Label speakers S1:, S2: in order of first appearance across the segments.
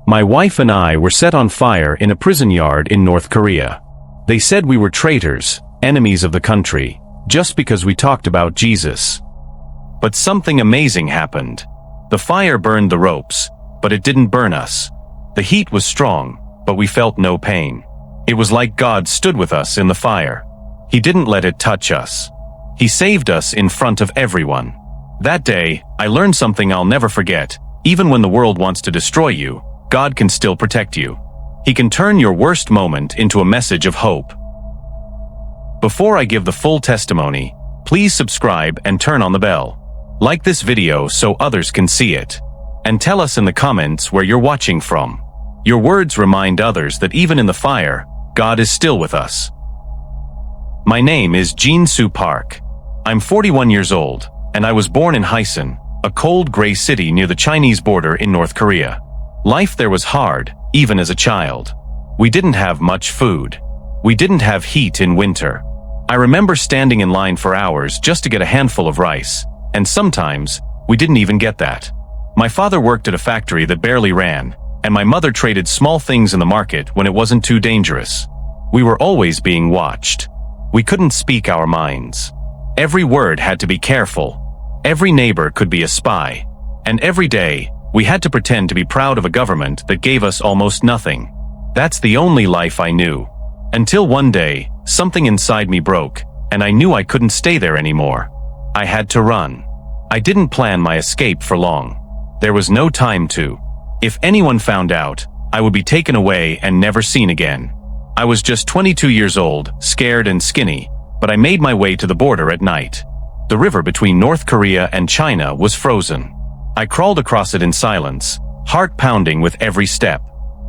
S1: My wife and I were set on fire in a prison yard in North Korea. They said we were traitors, enemies of the country, just because we talked about Jesus. But something amazing happened. The fire burned the ropes, but it didn't burn us. The heat was strong, but we felt no pain. It was like God stood with us in the fire. He didn't let it touch us. He saved us in front of everyone. That day, I learned something I'll never forget. Even when the world wants to destroy you, God can still protect you. He can turn your worst moment into a message of hope. Before I give the full testimony, please subscribe and turn on the bell. Like this video so others can see it. And tell us in the comments where you're watching from. Your words remind others that even in the fire, God is still with us. My name is Jin-Soo Park. I'm 41 years old, and I was born in Hysan, a cold gray city near the Chinese border in North Korea. Life there was hard, even as a child. We didn't have much food. We didn't have heat in winter. I remember standing in line for hours just to get a handful of rice, and sometimes, we didn't even get that. My father worked at a factory that barely ran, and my mother traded small things in the market when it wasn't too dangerous. We were always being watched. We couldn't speak our minds. Every word had to be careful. Every neighbor could be a spy. And every day, we had to pretend to be proud of a government that gave us almost nothing. That's the only life I knew. Until one day, something inside me broke, and I knew I couldn't stay there anymore. I had to run. I didn't plan my escape for long. There was no time to. If anyone found out, I would be taken away and never seen again. I was just 22 years old, scared and skinny, but I made my way to the border at night. The river between North Korea and China was frozen. I crawled across it in silence, heart pounding with every step.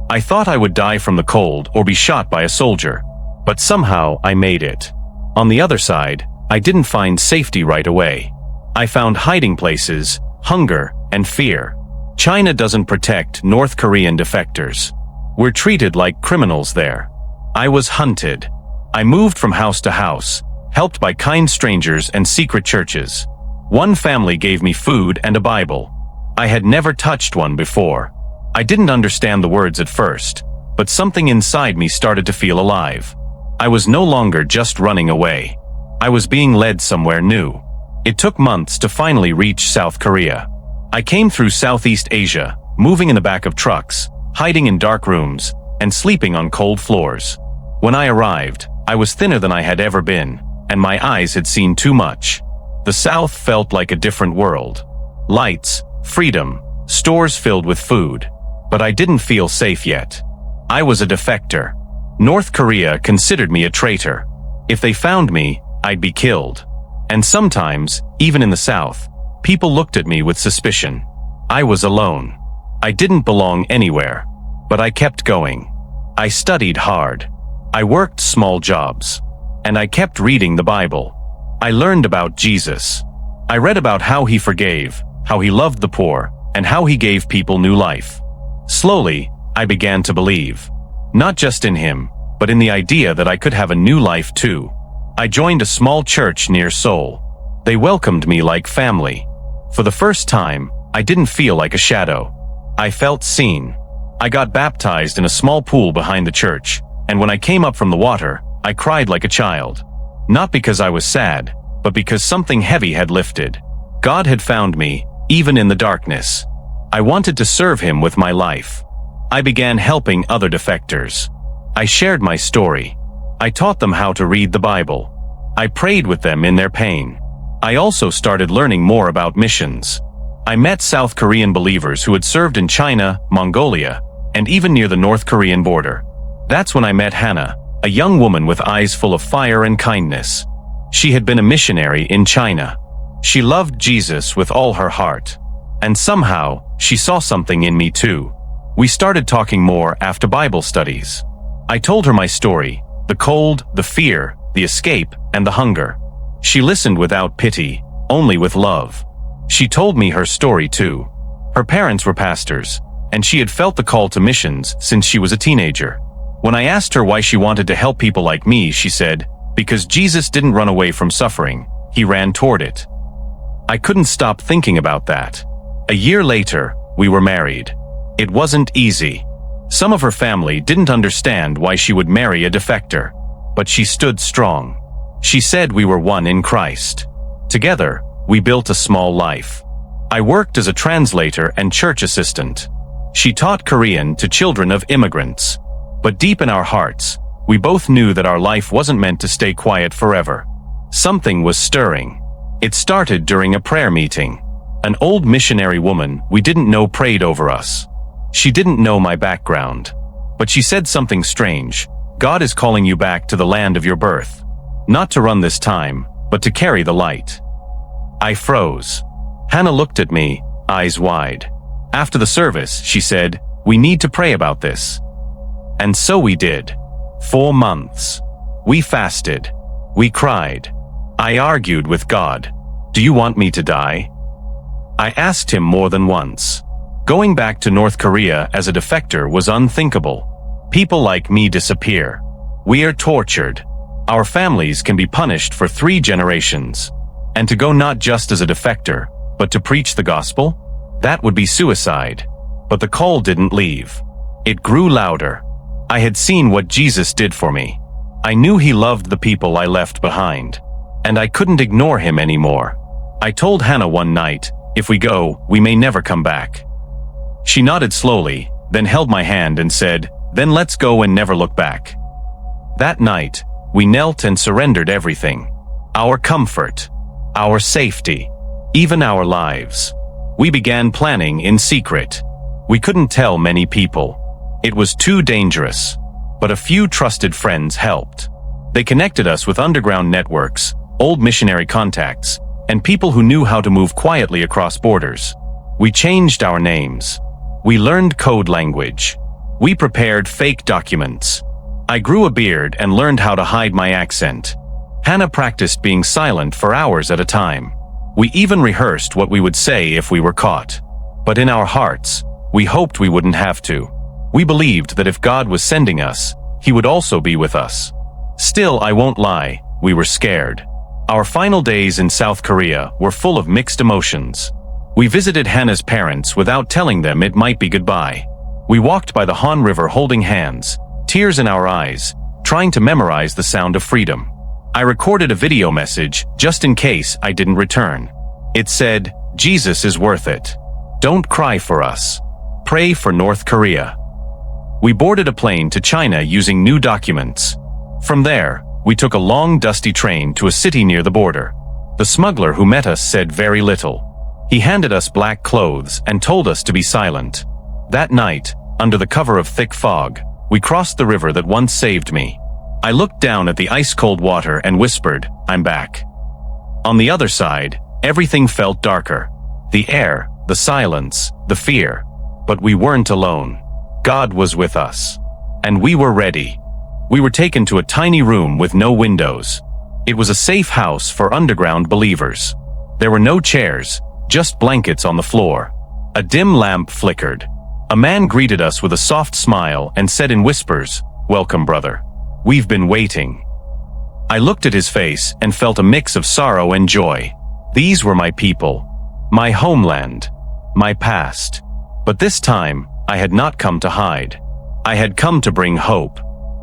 S1: I thought I would die from the cold or be shot by a soldier, but somehow I made it. On the other side, I didn't find safety right away. I found hiding places, hunger, and fear. China doesn't protect North Korean defectors. We're treated like criminals there. I was hunted. I moved from house to house, helped by kind strangers and secret churches. One family gave me food and a Bible. I had never touched one before. I didn't understand the words at first, but something inside me started to feel alive. I was no longer just running away. I was being led somewhere new. It took months to finally reach South Korea. I came through Southeast Asia, moving in the back of trucks, hiding in dark rooms, and sleeping on cold floors. When I arrived, I was thinner than I had ever been, and my eyes had seen too much. The South felt like a different world. Lights, freedom, stores filled with food. But I didn't feel safe yet. I was a defector. North Korea considered me a traitor. If they found me, I'd be killed. And sometimes, even in the South, people looked at me with suspicion. I was alone. I didn't belong anywhere. But I kept going. I studied hard. I worked small jobs. And I kept reading the Bible. I learned about Jesus. I read about how he forgave, how he loved the poor, and how he gave people new life. Slowly, I began to believe. Not just in him, but in the idea that I could have a new life too. I joined a small church near Seoul. They welcomed me like family. For the first time, I didn't feel like a shadow. I felt seen. I got baptized in a small pool behind the church, and when I came up from the water, I cried like a child. Not because I was sad, but because something heavy had lifted. God had found me, even in the darkness. I wanted to serve him with my life. I began helping other defectors. I shared my story. I taught them how to read the Bible. I prayed with them in their pain. I also started learning more about missions. I met South Korean believers who had served in China, Mongolia, and even near the North Korean border. That's when I met Hannah, a young woman with eyes full of fire and kindness. She had been a missionary in China. She loved Jesus with all her heart. And somehow, she saw something in me too. We started talking more after Bible studies. I told her my story, the cold, the fear, the escape, and the hunger. She listened without pity, only with love. She told me her story too. Her parents were pastors, and she had felt the call to missions since she was a teenager. When I asked her why she wanted to help people like me, she said, "Because Jesus didn't run away from suffering, he ran toward it." I couldn't stop thinking about that. A year later, we were married. It wasn't easy. Some of her family didn't understand why she would marry a defector, but she stood strong. She said we were one in Christ. Together, we built a small life. I worked as a translator and church assistant. She taught Korean to children of immigrants. But deep in our hearts, we both knew that our life wasn't meant to stay quiet forever. Something was stirring. It started during a prayer meeting. An old missionary woman we didn't know prayed over us. She didn't know my background, but she said something strange. God is calling you back to the land of your birth. Not to run this time, but to carry the light. I froze. Hannah looked at me, eyes wide. After the service, she said, "We need to pray about this." And so we did. 4 months. We fasted. We cried. I argued with God. Do you want me to die? I asked him more than once. Going back to North Korea as a defector was unthinkable. People like me disappear. We are tortured. Our families can be punished for 3 generations. And to go not just as a defector, but to preach the gospel? That would be suicide. But the call didn't leave. It grew louder. I had seen what Jesus did for me. I knew he loved the people I left behind. And I couldn't ignore him anymore. I told Hannah one night, if we go, we may never come back. She nodded slowly, then held my hand and said, then let's go and never look back. That night, we knelt and surrendered everything. Our comfort, our safety, even our lives. We began planning in secret. We couldn't tell many people. It was too dangerous. But a few trusted friends helped. They connected us with underground networks, old missionary contacts, and people who knew how to move quietly across borders. We changed our names. We learned code language. We prepared fake documents. I grew a beard and learned how to hide my accent. Hannah practiced being silent for hours at a time. We even rehearsed what we would say if we were caught. But in our hearts, we hoped we wouldn't have to. We believed that if God was sending us, he would also be with us. Still, I won't lie, we were scared. Our final days in South Korea were full of mixed emotions. We visited Hannah's parents without telling them it might be goodbye. We walked by the Han River holding hands, tears in our eyes, trying to memorize the sound of freedom. I recorded a video message just in case I didn't return. It said, Jesus is worth it. Don't cry for us. Pray for North Korea. We boarded a plane to China using new documents. From there, we took a long dusty train to a city near the border. The smuggler who met us said very little. He handed us black clothes and told us to be silent. That night, under the cover of thick fog, we crossed the river that once saved me. I looked down at the ice-cold water and whispered, I'm back. On the other side, everything felt darker. The air, the silence, the fear. But we weren't alone. God was with us. And we were ready. We were taken to a tiny room with no windows. It was a safe house for underground believers. There were no chairs, just blankets on the floor. A dim lamp flickered. A man greeted us with a soft smile and said in whispers, Welcome, brother. We've been waiting. I looked at his face and felt a mix of sorrow and joy. These were my people, my homeland, my past. But this time, I had not come to hide. I had come to bring hope.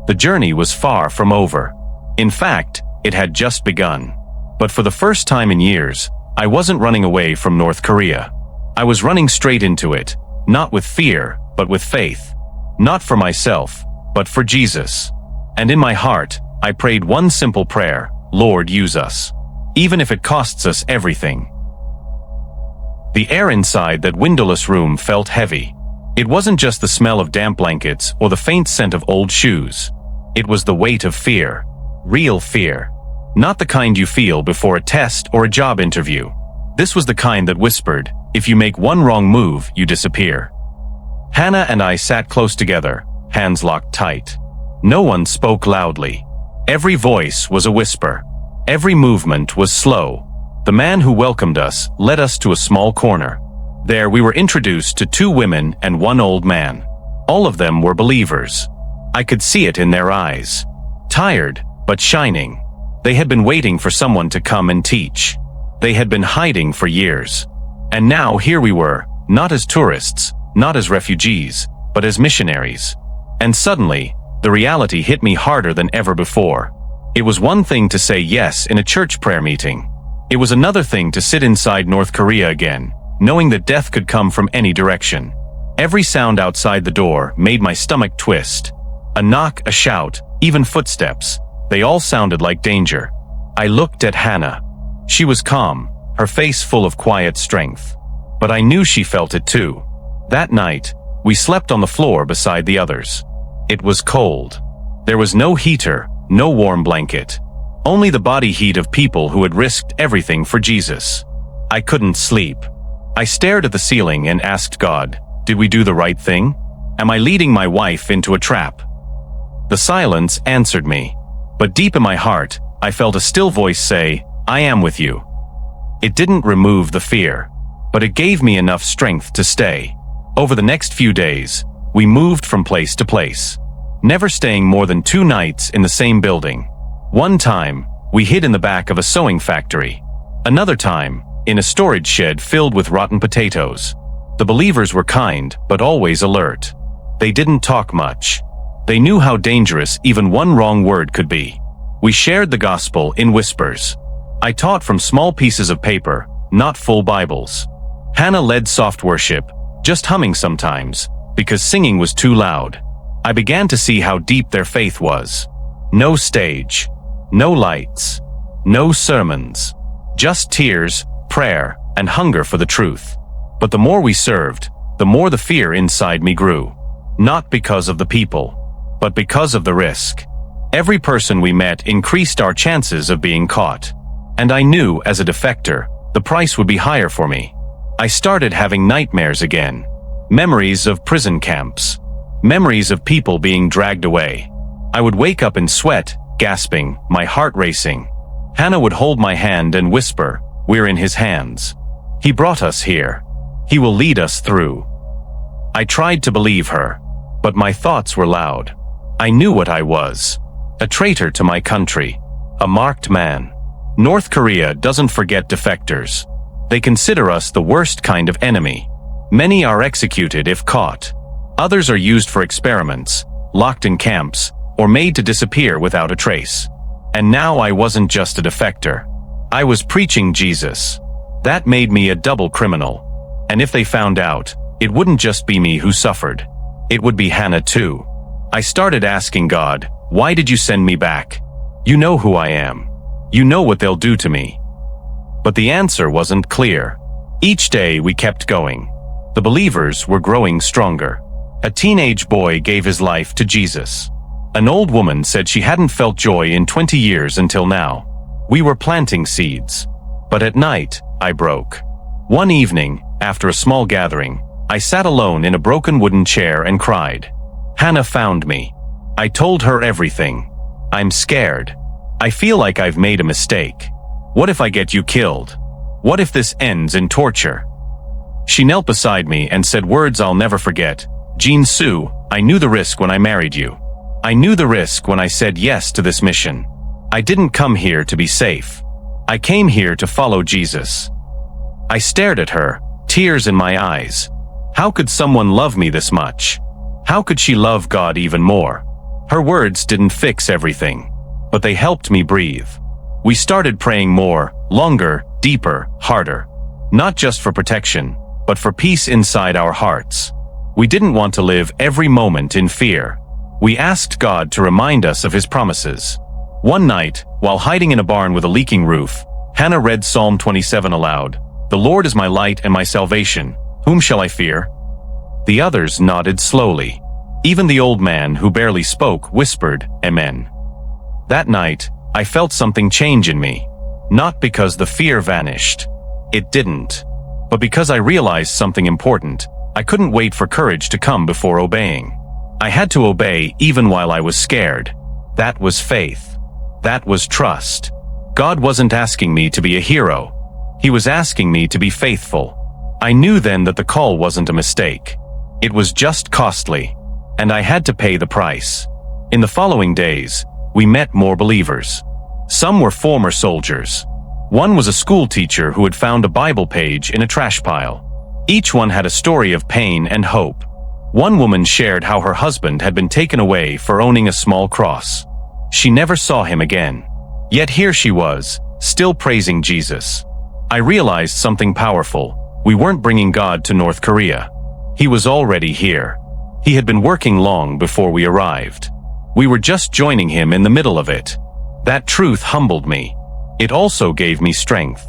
S1: The journey was far from over. In fact, it had just begun. But for the first time in years, I wasn't running away from North Korea. I was running straight into it, not with fear, but with faith. Not for myself, but for Jesus. And in my heart, I prayed one simple prayer, Lord, use us. Even if it costs us everything. The air inside that windowless room felt heavy. It wasn't just the smell of damp blankets or the faint scent of old shoes. It was the weight of fear. Real fear. Not the kind you feel before a test or a job interview. This was the kind that whispered, if you make one wrong move, you disappear. Hannah and I sat close together, hands locked tight. No one spoke loudly. Every voice was a whisper. Every movement was slow. The man who welcomed us led us to a small corner. There we were introduced to 2 women and 1 old man. All of them were believers. I could see it in their eyes. Tired, but shining. They had been waiting for someone to come and teach. They had been hiding for years. And now here we were, not as tourists, not as refugees, but as missionaries. And suddenly, the reality hit me harder than ever before. It was one thing to say yes in a church prayer meeting. It was another thing to sit inside North Korea again, knowing that death could come from any direction. Every sound outside the door made my stomach twist. A knock, a shout, even footsteps. They all sounded like danger. I looked at Hannah. She was calm, her face full of quiet strength. But I knew she felt it too. That night, we slept on the floor beside the others. It was cold. There was no heater, no warm blanket. Only the body heat of people who had risked everything for Jesus. I couldn't sleep. I stared at the ceiling and asked God, did we do the right thing? Am I leading my wife into a trap? The silence answered me. But deep in my heart, I felt a still voice say, I am with you. It didn't remove the fear, but it gave me enough strength to stay. Over the next few days, we moved from place to place, never staying more than 2 nights in the same building. One time, we hid in the back of a sewing factory. Another time, in a storage shed filled with rotten potatoes. The believers were kind, but always alert. They didn't talk much. They knew how dangerous even one wrong word could be. We shared the gospel in whispers. I taught from small pieces of paper, not full Bibles. Hannah led soft worship, just humming sometimes, because singing was too loud. I began to see how deep their faith was. No stage, no lights, no sermons, just tears, prayer, and hunger for the truth. But the more we served, the more the fear inside me grew. Not because of the people, but because of the risk. Every person we met increased our chances of being caught. And I knew, as a defector, the price would be higher for me. I started having nightmares again. Memories of prison camps. Memories of people being dragged away. I would wake up in sweat, gasping, my heart racing. Hannah would hold my hand and whisper, we're in his hands. He brought us here. He will lead us through. I tried to believe her, but my thoughts were loud. I knew what I was. A traitor to my country. A marked man. North Korea doesn't forget defectors. They consider us the worst kind of enemy. Many are executed if caught. Others are used for experiments, locked in camps, or made to disappear without a trace. And now I wasn't just a defector. I was preaching Jesus. That made me a double criminal. And if they found out, it wouldn't just be me who suffered. It would be Hannah too. I started asking God, why did you send me back? You know who I am. You know what they'll do to me. But the answer wasn't clear. Each day we kept going. The believers were growing stronger. A teenage boy gave his life to Jesus. An old woman said she hadn't felt joy in 20 years until now. We were planting seeds. But at night, I broke. One evening, after a small gathering, I sat alone in a broken wooden chair and cried. Hannah found me. I told her everything. I'm scared. I feel like I've made a mistake. What if I get you killed? What if this ends in torture? She knelt beside me and said words I'll never forget. Jean Sue, I knew the risk when I married you. I knew the risk when I said yes to this mission. I didn't come here to be safe. I came here to follow Jesus. I stared at her, tears in my eyes. How could someone love me this much? How could she love God even more? Her words didn't fix everything, but they helped me breathe. We started praying more, longer, deeper, harder. Not just for protection, but for peace inside our hearts. We didn't want to live every moment in fear. We asked God to remind us of his promises. One night, while hiding in a barn with a leaking roof, Hannah read Psalm 27 aloud. The Lord is my light and my salvation. Whom shall I fear? The others nodded slowly. Even the old man, who barely spoke, whispered, Amen. That night, I felt something change in me. Not because the fear vanished. It didn't. But because I realized something important. I couldn't wait for courage to come before obeying. I had to obey even while I was scared. That was faith. That was trust. God wasn't asking me to be a hero. He was asking me to be faithful. I knew then that the call wasn't a mistake. It was just costly. And I had to pay the price. In the following days, we met more believers. Some were former soldiers. One was a school teacher who had found a Bible page in a trash pile. Each one had a story of pain and hope. One woman shared how her husband had been taken away for owning a small cross. She never saw him again. Yet here she was, still praising Jesus. I realized something powerful. We weren't bringing God to North Korea. He was already here. He had been working long before we arrived. We were just joining him in the middle of it. That truth humbled me. It also gave me strength.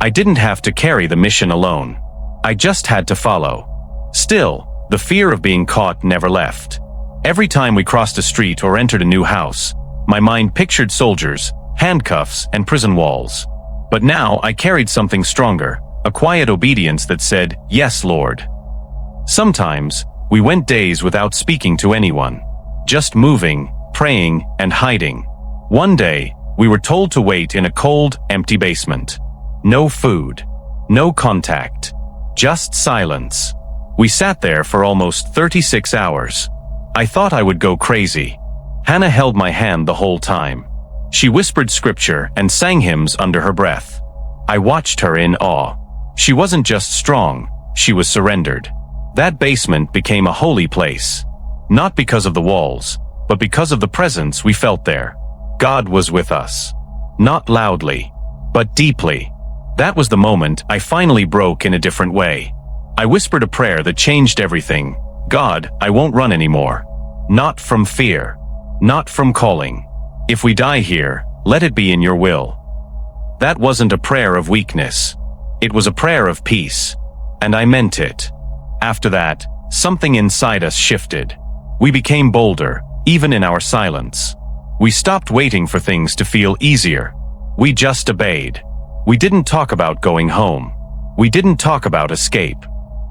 S1: I didn't have to carry the mission alone. I just had to follow. Still, the fear of being caught never left. Every time we crossed a street or entered a new house, my mind pictured soldiers, handcuffs, and prison walls. But now I carried something stronger, a quiet obedience that said, "Yes, Lord." Sometimes, we went days without speaking to anyone, just moving, praying, and hiding. One day, we were told to wait in a cold, empty basement. No food, no contact, just silence. We sat there for almost 36 hours. I thought I would go crazy. Hannah held my hand the whole time. She whispered scripture and sang hymns under her breath. I watched her in awe. She wasn't just strong, she was surrendered. That basement became a holy place. Not because of the walls, but because of the presence we felt there. God was with us. Not loudly, but deeply. That was the moment I finally broke in a different way. I whispered a prayer that changed everything. God, I won't run anymore. Not from fear. Not from calling. If we die here, let it be in your will. That wasn't a prayer of weakness. It was a prayer of peace. And I meant it. After that, something inside us shifted. We became bolder, even in our silence. We stopped waiting for things to feel easier. We just obeyed. We didn't talk about going home. We didn't talk about escape.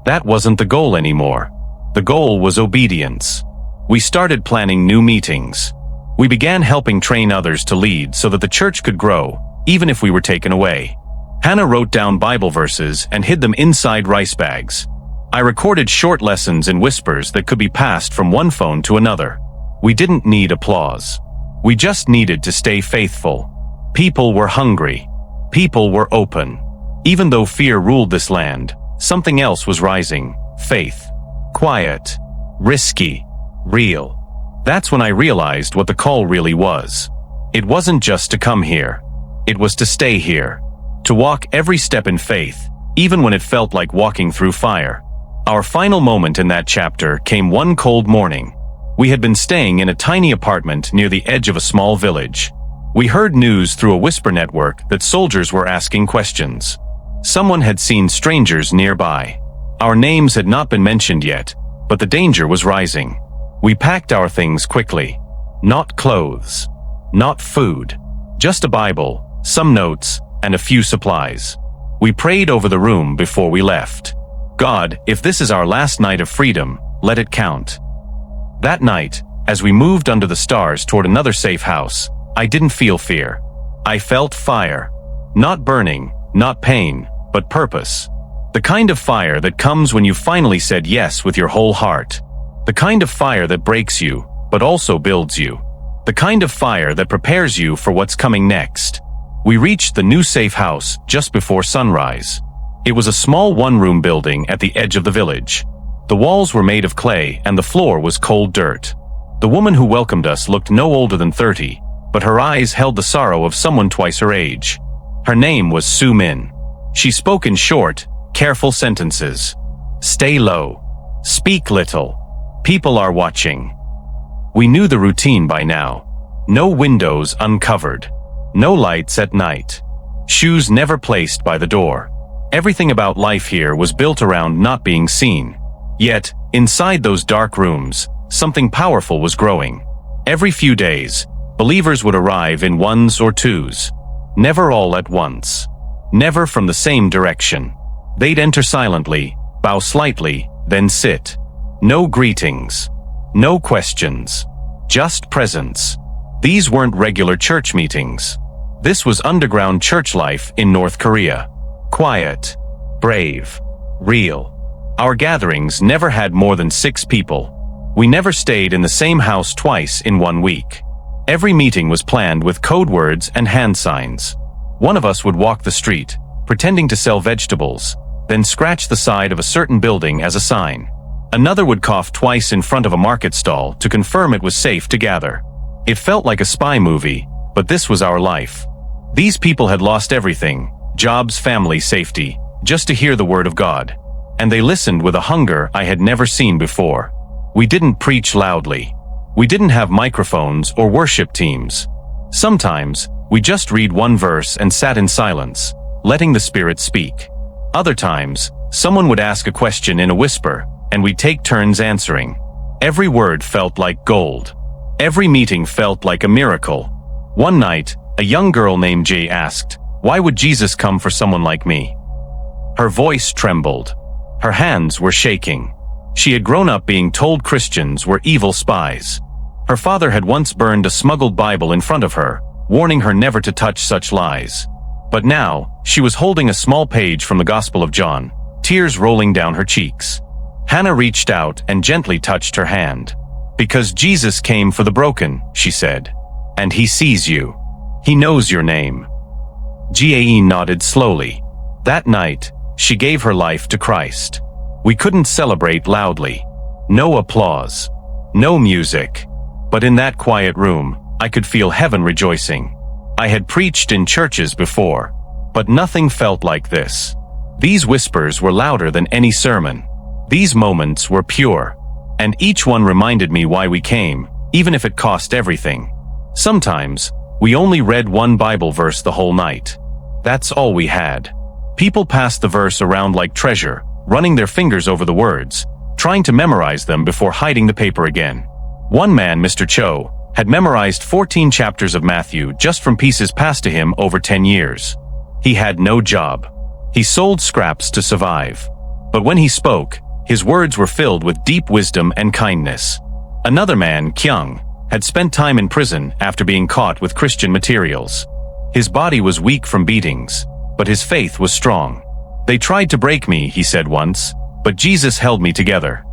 S1: That wasn't the goal anymore. The goal was obedience. We started planning new meetings. We began helping train others to lead so that the church could grow, even if we were taken away. Hannah wrote down Bible verses and hid them inside rice bags. I recorded short lessons in whispers that could be passed from one phone to another. We didn't need applause. We just needed to stay faithful. People were hungry. People were open. Even though fear ruled this land, something else was rising. Faith. Quiet. Risky. Real. That's when I realized what the call really was. It wasn't just to come here. It was to stay here. To walk every step in faith, even when it felt like walking through fire. Our final moment in that chapter came one cold morning. We had been staying in a tiny apartment near the edge of a small village. We heard news through a whisper network that soldiers were asking questions. Someone had seen strangers nearby. Our names had not been mentioned yet, but the danger was rising. We packed our things quickly. Not clothes. Not food. Just a Bible, some notes, and a few supplies. We prayed over the room before we left. God, if this is our last night of freedom, let it count. That night, as we moved under the stars toward another safe house, I didn't feel fear. I felt fire. Not burning, not pain, but purpose. The kind of fire that comes when you finally said yes with your whole heart. The kind of fire that breaks you, but also builds you. The kind of fire that prepares you for what's coming next. We reached the new safe house just before sunrise. It was a small one-room building at the edge of the village. The walls were made of clay and the floor was cold dirt. The woman who welcomed us looked no older than 30, but her eyes held the sorrow of someone twice her age. Her name was Su Min. She spoke in short, careful sentences. Stay low. Speak little. People are watching. We knew the routine by now. No windows uncovered. No lights at night. Shoes never placed by the door. Everything about life here was built around not being seen. Yet, inside those dark rooms, something powerful was growing. Every few days, believers would arrive in ones or twos. Never all at once. Never from the same direction. They'd enter silently, bow slightly, then sit. No greetings. No questions. Just presence. These weren't regular church meetings. This was underground church life in North Korea. Quiet. Brave. Real. Our gatherings never had more than 6 people. We never stayed in the same house twice in 1 week. Every meeting was planned with code words and hand signs. One of us would walk the street, pretending to sell vegetables, then scratch the side of a certain building as a sign. Another would cough twice in front of a market stall to confirm it was safe to gather. It felt like a spy movie, but this was our life. These people had lost everything, jobs, family, safety, just to hear the word of God. And they listened with a hunger I had never seen before. We didn't preach loudly. We didn't have microphones or worship teams. Sometimes, we just read one verse and sat in silence, letting the Spirit speak. Other times, someone would ask a question in a whisper, and we'd take turns answering. Every word felt like gold. Every meeting felt like a miracle. One night, a young girl named Jay asked, "Why would Jesus come for someone like me?" Her voice trembled. Her hands were shaking. She had grown up being told Christians were evil spies. Her father had once burned a smuggled Bible in front of her, warning her never to touch such lies. But now, she was holding a small page from the Gospel of John, tears rolling down her cheeks. Hannah reached out and gently touched her hand. "Because Jesus came for the broken," she said. "And he sees you. He knows your name." Gae nodded slowly. That night, she gave her life to Christ. We couldn't celebrate loudly. No applause. No music. But in that quiet room, I could feel heaven rejoicing. I had preached in churches before, but nothing felt like this. These whispers were louder than any sermon. These moments were pure, and each one reminded me why we came, even if it cost everything. Sometimes, we only read one Bible verse the whole night. That's all we had. People passed the verse around like treasure, running their fingers over the words, trying to memorize them before hiding the paper again. One man, Mr. Cho, had memorized 14 chapters of Matthew just from pieces passed to him over 10 years. He had no job. He sold scraps to survive. But when he spoke, his words were filled with deep wisdom and kindness. Another man, Kyung, had spent time in prison after being caught with Christian materials. His body was weak from beatings, but his faith was strong. "They tried to break me," he said once, "but Jesus held me together."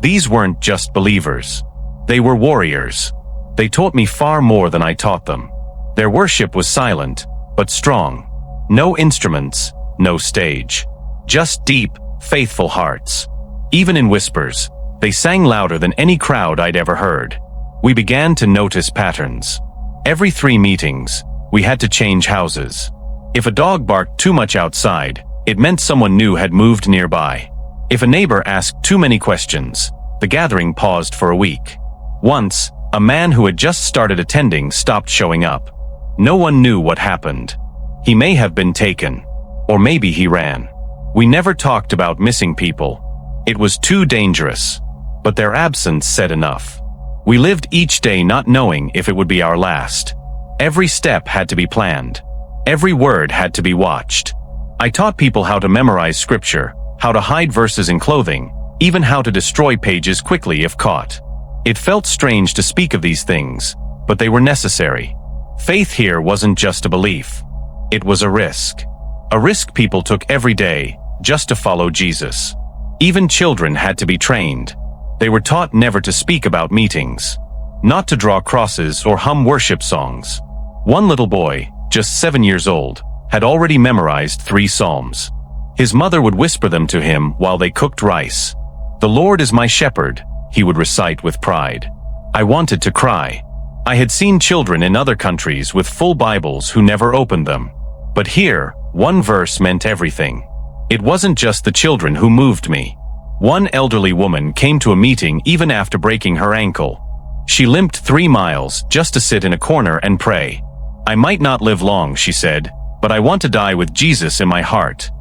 S1: These weren't just believers. They were warriors. They taught me far more than I taught them. Their worship was silent, but strong. No instruments, no stage. Just deep, faithful hearts. Even in whispers, they sang louder than any crowd I'd ever heard. We began to notice patterns. Every 3 meetings, we had to change houses. If a dog barked too much outside, it meant someone new had moved nearby. If a neighbor asked too many questions, the gathering paused for a week. Once, a man who had just started attending stopped showing up. No one knew what happened. He may have been taken, or maybe he ran. We never talked about missing people. It was too dangerous, but their absence said enough. We lived each day not knowing if it would be our last. Every step had to be planned. Every word had to be watched. I taught people how to memorize scripture, how to hide verses in clothing, even how to destroy pages quickly if caught. It felt strange to speak of these things, but they were necessary. Faith here wasn't just a belief. It was a risk. A risk people took every day, just to follow Jesus. Even children had to be trained. They were taught never to speak about meetings, not to draw crosses or hum worship songs. One little boy, just 7 years old, had already memorized 3 psalms. His mother would whisper them to him while they cooked rice. "The Lord is my shepherd," he would recite with pride. I wanted to cry. I had seen children in other countries with full Bibles who never opened them. But here, one verse meant everything. It wasn't just the children who moved me. One elderly woman came to a meeting even after breaking her ankle. She limped 3 miles just to sit in a corner and pray. "I might not live long," she said, "but I want to die with Jesus in my heart."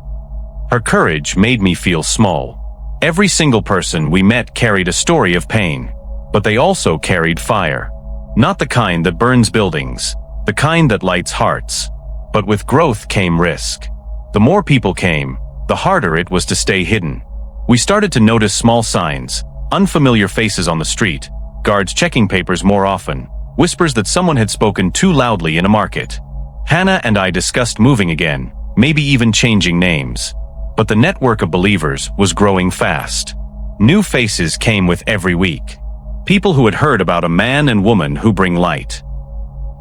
S1: Her courage made me feel small. Every single person we met carried a story of pain, but they also carried fire. Not the kind that burns buildings, the kind that lights hearts. But with growth came risk. The more people came, the harder it was to stay hidden. We started to notice small signs, unfamiliar faces on the street, guards checking papers more often, whispers that someone had spoken too loudly in a market. Hannah and I discussed moving again, maybe even changing names. But the network of believers was growing fast. New faces came with every week. People who had heard about a man and woman who bring light.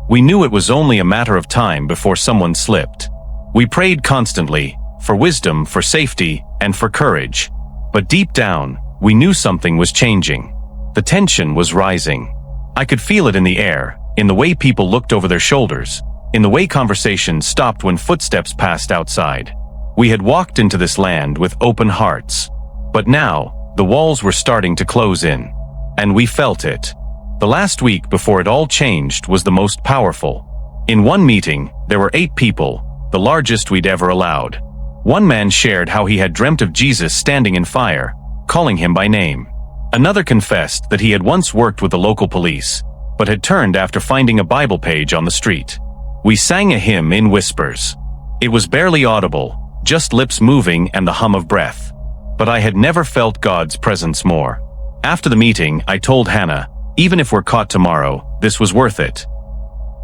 S1: We knew it was only a matter of time before someone slipped. We prayed constantly, for wisdom, for safety, and for courage. But deep down, We knew something was changing. The tension was rising. I could feel it in the air, in the way people looked over their shoulders, in the way conversations stopped when footsteps passed outside. We had walked into this land with open hearts. But now, the walls were starting to close in. And we felt it. The last week before it all changed was the most powerful. In one meeting, there were 8 people, the largest we'd ever allowed. One man shared how he had dreamt of Jesus standing in fire, calling him by name. Another confessed that he had once worked with the local police, but had turned after finding a Bible page on the street. We sang a hymn in whispers. It was barely audible, just lips moving and the hum of breath. But I had never felt God's presence more. After the meeting, I told Hannah, even if we're caught tomorrow, this was worth it.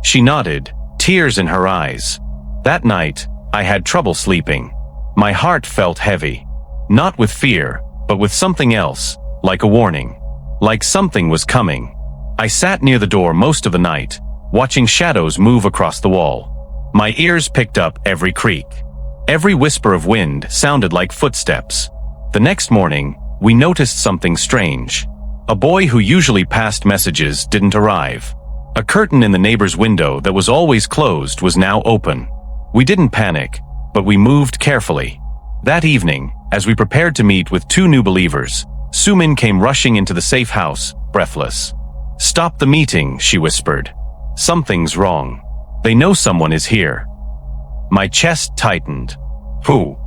S1: She nodded, tears in her eyes. That night, I had trouble sleeping. My heart felt heavy. Not with fear, but with something else, like a warning. Like something was coming. I sat near the door most of the night, watching shadows move across the wall. My ears picked up every creak. Every whisper of wind sounded like footsteps. The next morning, we noticed something strange. A boy who usually passed messages didn't arrive. A curtain in the neighbor's window that was always closed was now open. We didn't panic, but we moved carefully. That evening, as we prepared to meet with 2 new believers, Sumin came rushing into the safe house, breathless. "Stop the meeting," she whispered. "Something's wrong. They know someone is here." My chest tightened. "Who?"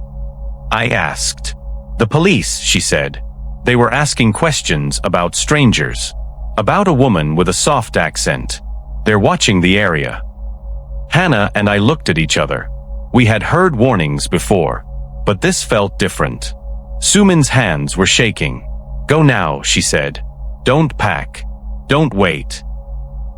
S1: I asked. "The police," she said. They were asking questions about strangers. About a woman with a soft accent. They're watching the area. Hannah and I looked at each other. We had heard warnings before, but this felt different. Sumin's hands were shaking. "Go now," she said. "Don't pack. Don't wait."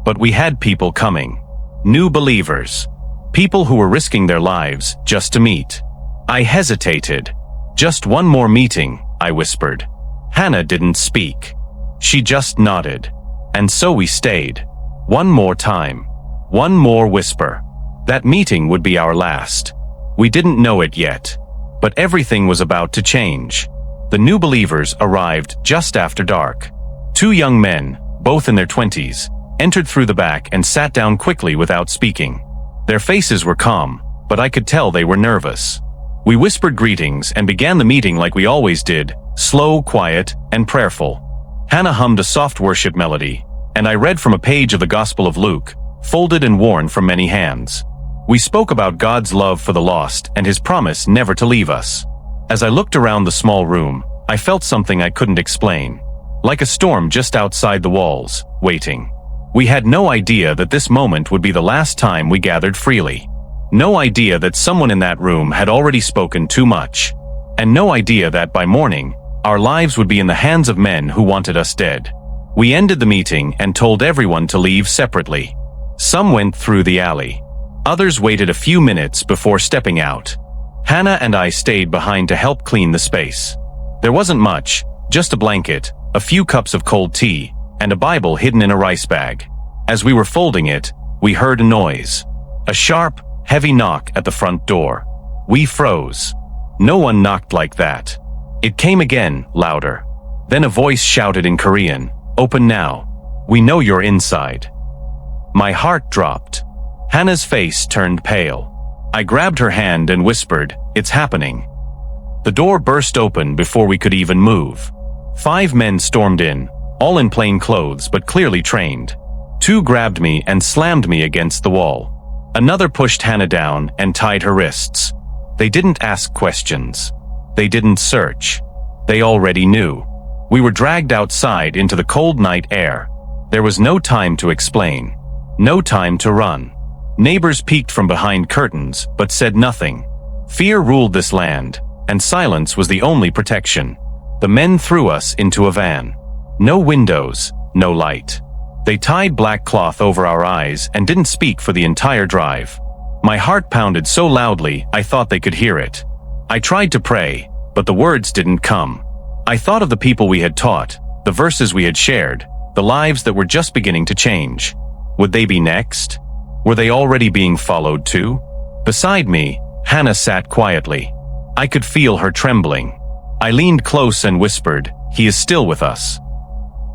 S1: But we had people coming. New believers. People who were risking their lives just to meet. I hesitated. "Just one more meeting," I whispered. Hannah didn't speak. She just nodded. And so we stayed. One more time. One more whisper. That meeting would be our last. We didn't know it yet. But everything was about to change. The new believers arrived just after dark. 2 young men, both in their 20s, entered through the back and sat down quickly without speaking. Their faces were calm, but I could tell they were nervous. We whispered greetings and began the meeting like we always did, slow, quiet, and prayerful. Hannah hummed a soft worship melody, and I read from a page of the Gospel of Luke, folded and worn from many hands. We spoke about God's love for the lost and his promise never to leave us. As I looked around the small room, I felt something I couldn't explain. Like a storm just outside the walls, waiting. We had no idea that this moment would be the last time we gathered freely. No idea that someone in that room had already spoken too much. And no idea that by morning, our lives would be in the hands of men who wanted us dead. We ended the meeting and told everyone to leave separately. Some went through the alley. Others waited a few minutes before stepping out. Hannah and I stayed behind to help clean the space. There wasn't much, just a blanket, a few cups of cold tea, and a Bible hidden in a rice bag. As we were folding it, we heard a noise. A sharp, heavy knock at the front door. We froze. No one knocked like that. It came again, louder. Then a voice shouted in Korean, "Open now. We know you're inside." My heart dropped. Hannah's face turned pale. I grabbed her hand and whispered, "It's happening." The door burst open before we could even move. 5 men stormed in, all in plain clothes but clearly trained. 2 grabbed me and slammed me against the wall. Another pushed Hannah down and tied her wrists. They didn't ask questions. They didn't search. They already knew. We were dragged outside into the cold night air. There was no time to explain. No time to run. Neighbors peeked from behind curtains, but said nothing. Fear ruled this land, and silence was the only protection. The men threw us into a van. No windows, no light. They tied black cloth over our eyes and didn't speak for the entire drive. My heart pounded so loudly I thought they could hear it. I tried to pray, but the words didn't come. I thought of the people we had taught, the verses we had shared, the lives that were just beginning to change. Would they be next? Were they already being followed too? Beside me, Hannah sat quietly. I could feel her trembling. I leaned close and whispered, He is still with us."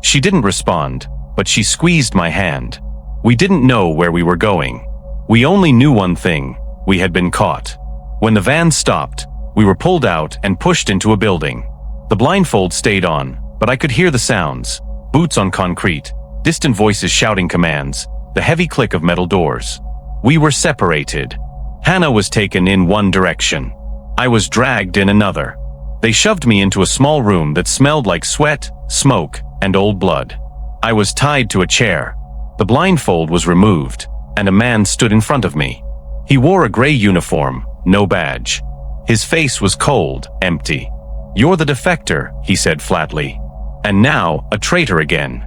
S1: She didn't respond, but she squeezed my hand. We didn't know where we were going. We only knew one thing: we had been caught. When the van stopped, we were pulled out and pushed into a building. The blindfold stayed on, but I could hear the sounds: boots on concrete, distant voices shouting commands, the heavy click of metal doors. We were separated. Hannah was taken in one direction. I was dragged in another. They shoved me into a small room that smelled like sweat, smoke, and old blood. I was tied to a chair. The blindfold was removed, and a man stood in front of me. He wore a gray uniform, no badge. His face was cold, empty. "You're the defector," he said flatly. "And now, a traitor again."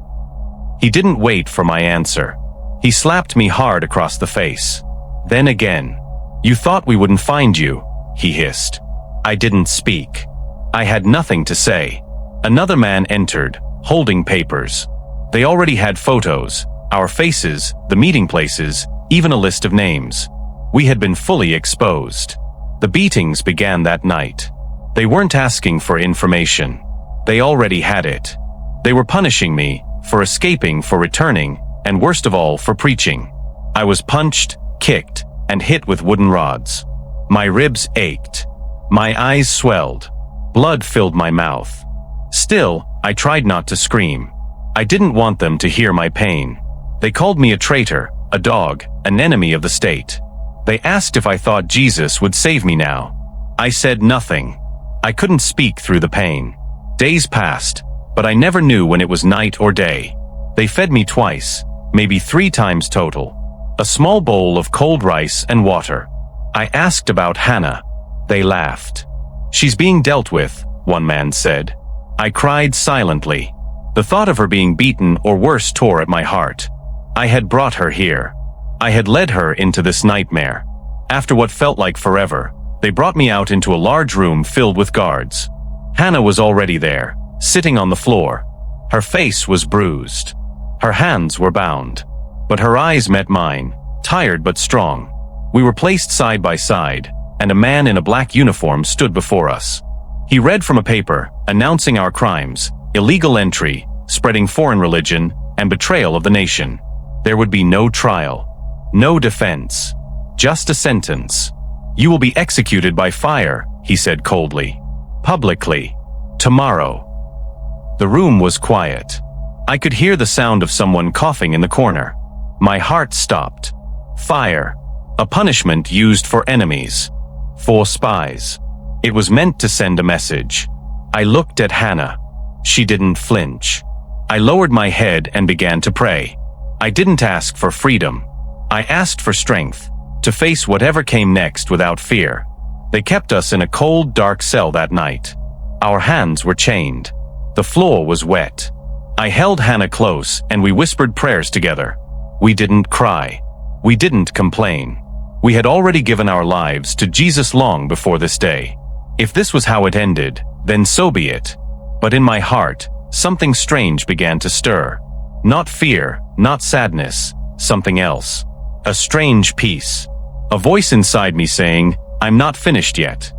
S1: He didn't wait for my answer. He slapped me hard across the face. Then again. "You thought we wouldn't find you," he hissed. I didn't speak. I had nothing to say. Another man entered, holding papers. They already had photos, our faces, the meeting places, even a list of names. We had been fully exposed. The beatings began that night. They weren't asking for information. They already had it. They were punishing me for escaping, for returning, and worst of all, for preaching. I was punched, kicked, and hit with wooden rods. My ribs ached. My eyes swelled. Blood filled my mouth. Still, I tried not to scream. I didn't want them to hear my pain. They called me a traitor, a dog, an enemy of the state. They asked if I thought Jesus would save me now. I said nothing. I couldn't speak through the pain. Days passed, but I never knew when it was night or day. They fed me twice, maybe 3 times total. A small bowl of cold rice and water. I asked about Hannah. They laughed. "She's being dealt with," one man said. I cried silently. The thought of her being beaten or worse tore at my heart. I had brought her here. I had led her into this nightmare. After what felt like forever, they brought me out into a large room filled with guards. Hannah was already there, sitting on the floor. Her face was bruised. Her hands were bound. But her eyes met mine, tired but strong. We were placed side by side, and a man in a black uniform stood before us. He read from a paper, announcing our crimes: illegal entry, spreading foreign religion, and betrayal of the nation. There would be no trial, no defense, just a sentence. "You will be executed by fire," he said coldly. "Publicly. Tomorrow." The room was quiet. I could hear the sound of someone coughing in the corner. My heart stopped. Fire. A punishment used for enemies. For spies. It was meant to send a message. I looked at Hannah. She didn't flinch. I lowered my head and began to pray. I didn't ask for freedom. I asked for strength, to face whatever came next without fear. They kept us in a cold, dark cell that night. Our hands were chained. The floor was wet. I held Hannah close and we whispered prayers together. We didn't cry. We didn't complain. We had already given our lives to Jesus long before this day. If this was how it ended, then so be it. But in my heart, something strange began to stir. Not fear, not sadness, something else. A strange peace. A voice inside me saying, "I'm not finished yet."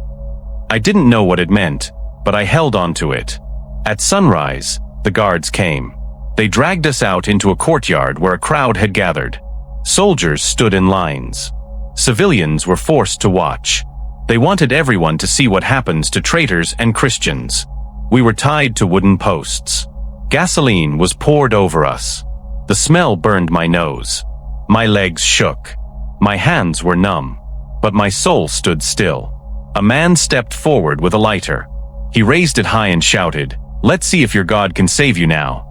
S1: I didn't know what it meant, but I held on to it. At sunrise, the guards came. They dragged us out into a courtyard where a crowd had gathered. Soldiers stood in lines. Civilians were forced to watch. They wanted everyone to see what happens to traitors and Christians. We were tied to wooden posts. Gasoline was poured over us. The smell burned my nose. My legs shook. My hands were numb. But my soul stood still. A man stepped forward with a lighter. He raised it high and shouted, "Let's see if your God can save you now."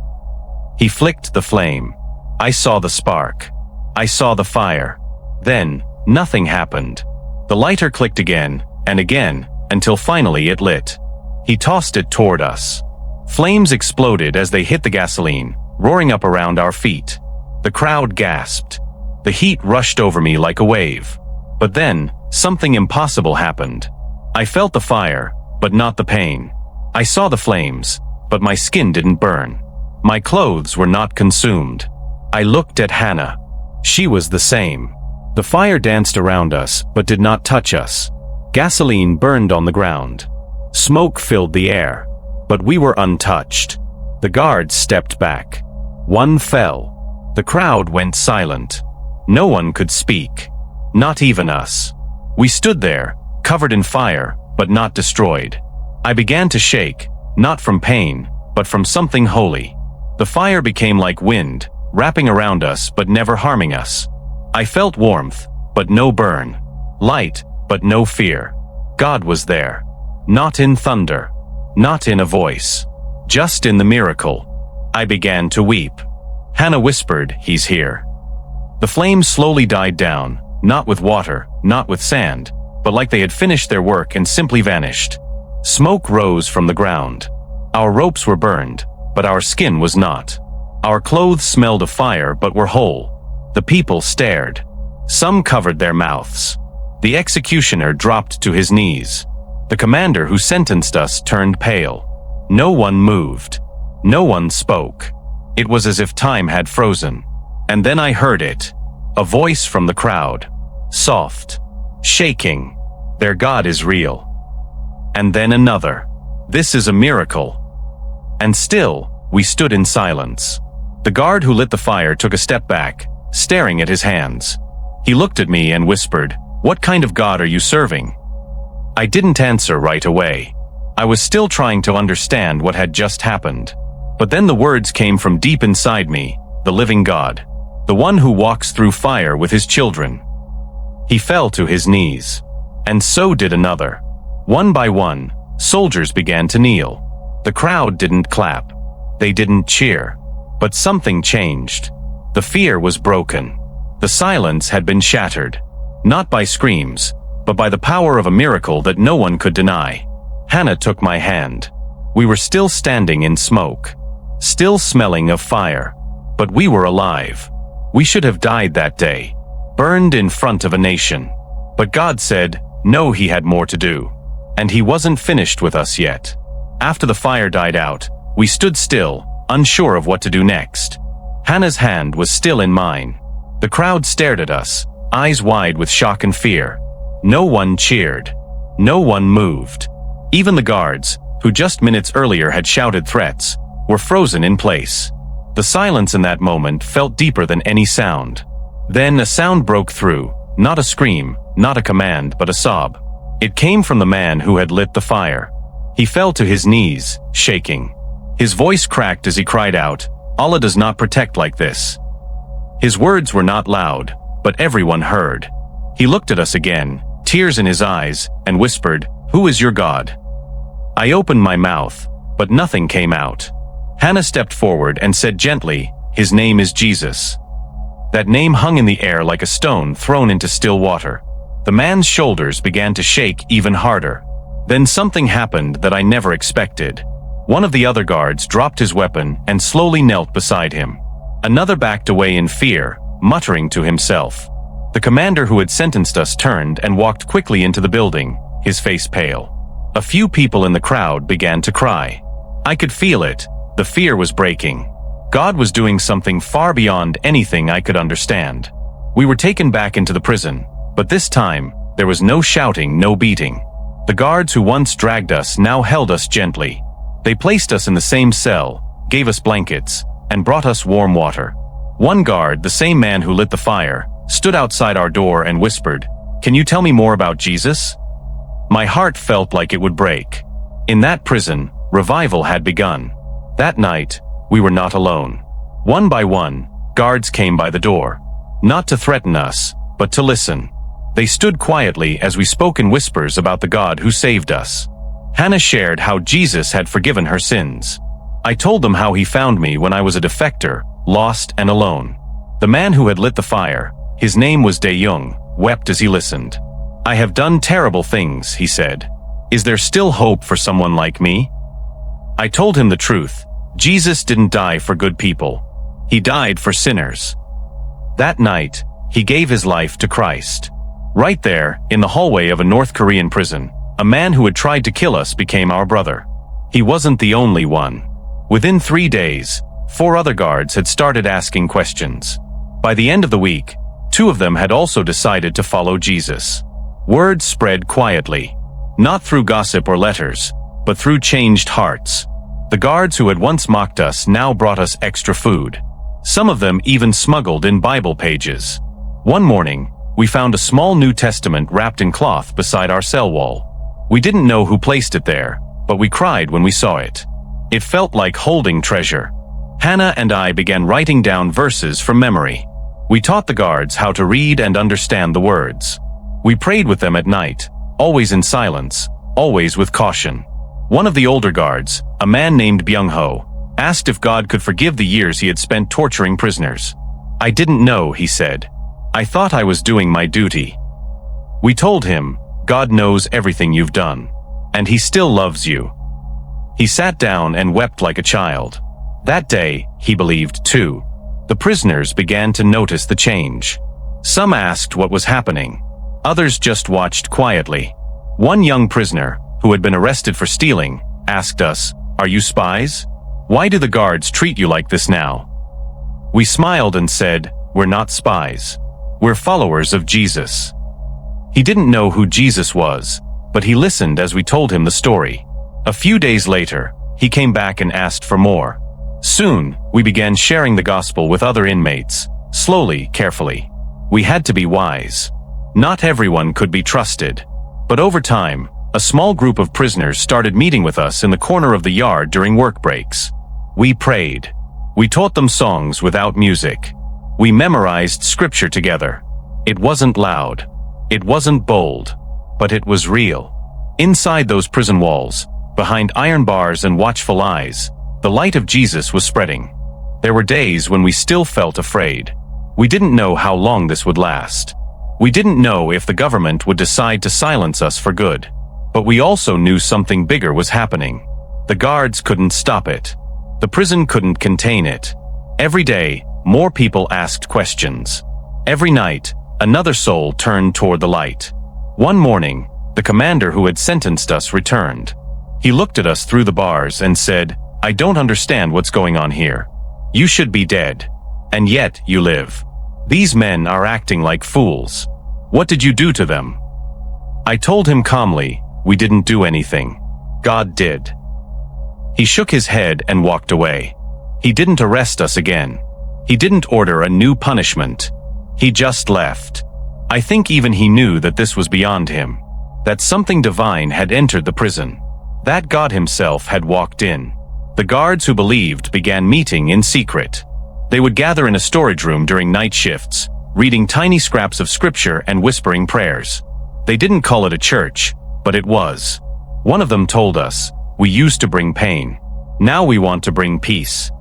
S1: He flicked the flame. I saw the spark. I saw the fire. Then, nothing happened. The lighter clicked again, and again, until finally it lit. He tossed it toward us. Flames exploded as they hit the gasoline, roaring up around our feet. The crowd gasped. The heat rushed over me like a wave. But then, something impossible happened. I felt the fire, but not the pain. I saw the flames, but my skin didn't burn. My clothes were not consumed. I looked at Hannah. She was the same. The fire danced around us, but did not touch us. Gasoline burned on the ground. Smoke filled the air. But we were untouched. The guards stepped back. One fell. The crowd went silent. No one could speak. Not even us. We stood there, covered in fire, but not destroyed. I began to shake, not from pain, but from something holy. The fire became like wind, wrapping around us but never harming us. I felt warmth, but no burn. Light, but no fear. God was there. Not in thunder. Not in a voice. Just in the miracle. I began to weep. Hannah whispered, "He's here." The flames slowly died down, not with water, not with sand, but like they had finished their work and simply vanished. Smoke rose from the ground. Our ropes were burned, but our skin was not. Our clothes smelled of fire but were whole. The people stared. Some covered their mouths. The executioner dropped to his knees. The commander who sentenced us turned pale. No one moved. No one spoke. It was as if time had frozen. And then I heard it. A voice from the crowd. Soft. Shaking. Their God is real. And then another. This is a miracle. And still, we stood in silence. The guard who lit the fire took a step back, staring at his hands. He looked at me and whispered, "What kind of God are you serving?" I didn't answer right away. I was still trying to understand what had just happened. But then the words came from deep inside me, the living God. The one who walks through fire with his children. He fell to his knees. And so did another. One by one, soldiers began to kneel. The crowd didn't clap. They didn't cheer. But something changed. The fear was broken. The silence had been shattered. Not by screams, but by the power of a miracle that no one could deny. Hannah took my hand. We were still standing in smoke. Still smelling of fire. But we were alive. We should have died that day. Burned in front of a nation. But God said, no, he had more to do. And he wasn't finished with us yet. After the fire died out, we stood still, unsure of what to do next. Hannah's hand was still in mine. The crowd stared at us, eyes wide with shock and fear. No one cheered. No one moved. Even the guards, who just minutes earlier had shouted threats, were frozen in place. The silence in that moment felt deeper than any sound. Then a sound broke through, not a scream, not a command, but a sob. It came from the man who had lit the fire. He fell to his knees, shaking. His voice cracked as he cried out, "Allah does not protect like this." His words were not loud, but everyone heard. He looked at us again, tears in his eyes, and whispered, "Who is your God?" I opened my mouth, but nothing came out. Hannah stepped forward and said gently, "His name is Jesus." That name hung in the air like a stone thrown into still water. The man's shoulders began to shake even harder. Then something happened that I never expected. One of the other guards dropped his weapon and slowly knelt beside him. Another backed away in fear, muttering to himself. The commander who had sentenced us turned and walked quickly into the building, his face pale. A few people in the crowd began to cry. I could feel it. The fear was breaking. God was doing something far beyond anything I could understand. We were taken back into the prison, but this time, there was no shouting, no beating. The guards who once dragged us now held us gently. They placed us in the same cell, gave us blankets, and brought us warm water. One guard, the same man who lit the fire, stood outside our door and whispered, "Can you tell me more about Jesus?" My heart felt like it would break. In that prison, revival had begun. That night, we were not alone. One by one, guards came by the door. Not to threaten us, but to listen. They stood quietly as we spoke in whispers about the God who saved us. Hannah shared how Jesus had forgiven her sins. I told them how he found me when I was a defector, lost and alone. The man who had lit the fire, his name was De Jong, wept as he listened. "I have done terrible things," he said. "Is there still hope for someone like me?" I told him the truth. Jesus didn't die for good people. He died for sinners. That night, he gave his life to Christ. Right there, in the hallway of a North Korean prison, a man who had tried to kill us became our brother. He wasn't the only one. Within 3 days, 4 other guards had started asking questions. By the end of the week, 2 of them had also decided to follow Jesus. Word spread quietly, not through gossip or letters, but through changed hearts. The guards who had once mocked us now brought us extra food. Some of them even smuggled in Bible pages. One morning, we found a small New Testament wrapped in cloth beside our cell wall. We didn't know who placed it there, but we cried when we saw it. It felt like holding treasure. Hannah and I began writing down verses from memory. We taught the guards how to read and understand the words. We prayed with them at night, always in silence, always with caution. One of the older guards, a man named Byung-ho, asked if God could forgive the years he had spent torturing prisoners. I didn't know, he said. I thought I was doing my duty. We told him, God knows everything you've done, and he still loves you. He sat down and wept like a child. That day, he believed too. The prisoners began to notice the change. Some asked what was happening. Others just watched quietly. One young prisoner, who had been arrested for stealing, asked us, "Are you spies? Why do the guards treat you like this now?" We smiled and said, "We're not spies. We're followers of Jesus." He didn't know who Jesus was, but he listened as we told him the story. A few days later, he came back and asked for more. Soon, we began sharing the gospel with other inmates, slowly, carefully. We had to be wise. Not everyone could be trusted. But over time, a small group of prisoners started meeting with us in the corner of the yard during work breaks. We prayed. We taught them songs without music. We memorized scripture together. It wasn't loud. It wasn't bold. But it was real. Inside those prison walls, behind iron bars and watchful eyes, the light of Jesus was spreading. There were days when we still felt afraid. We didn't know how long this would last. We didn't know if the government would decide to silence us for good. But we also knew something bigger was happening. The guards couldn't stop it. The prison couldn't contain it. Every day, more people asked questions. Every night, another soul turned toward the light. One morning, the commander who had sentenced us returned. He looked at us through the bars and said, "I don't understand what's going on here. You should be dead. And yet you live. These men are acting like fools. What did you do to them?" I told him calmly, "We didn't do anything. God did." He shook his head and walked away. He didn't arrest us again. He didn't order a new punishment. He just left. I think even he knew that this was beyond him. That something divine had entered the prison. That God himself had walked in. The guards who believed began meeting in secret. They would gather in a storage room during night shifts, reading tiny scraps of scripture and whispering prayers. They didn't call it a church, but it was. One of them told us, "We used to bring pain. Now we want to bring peace."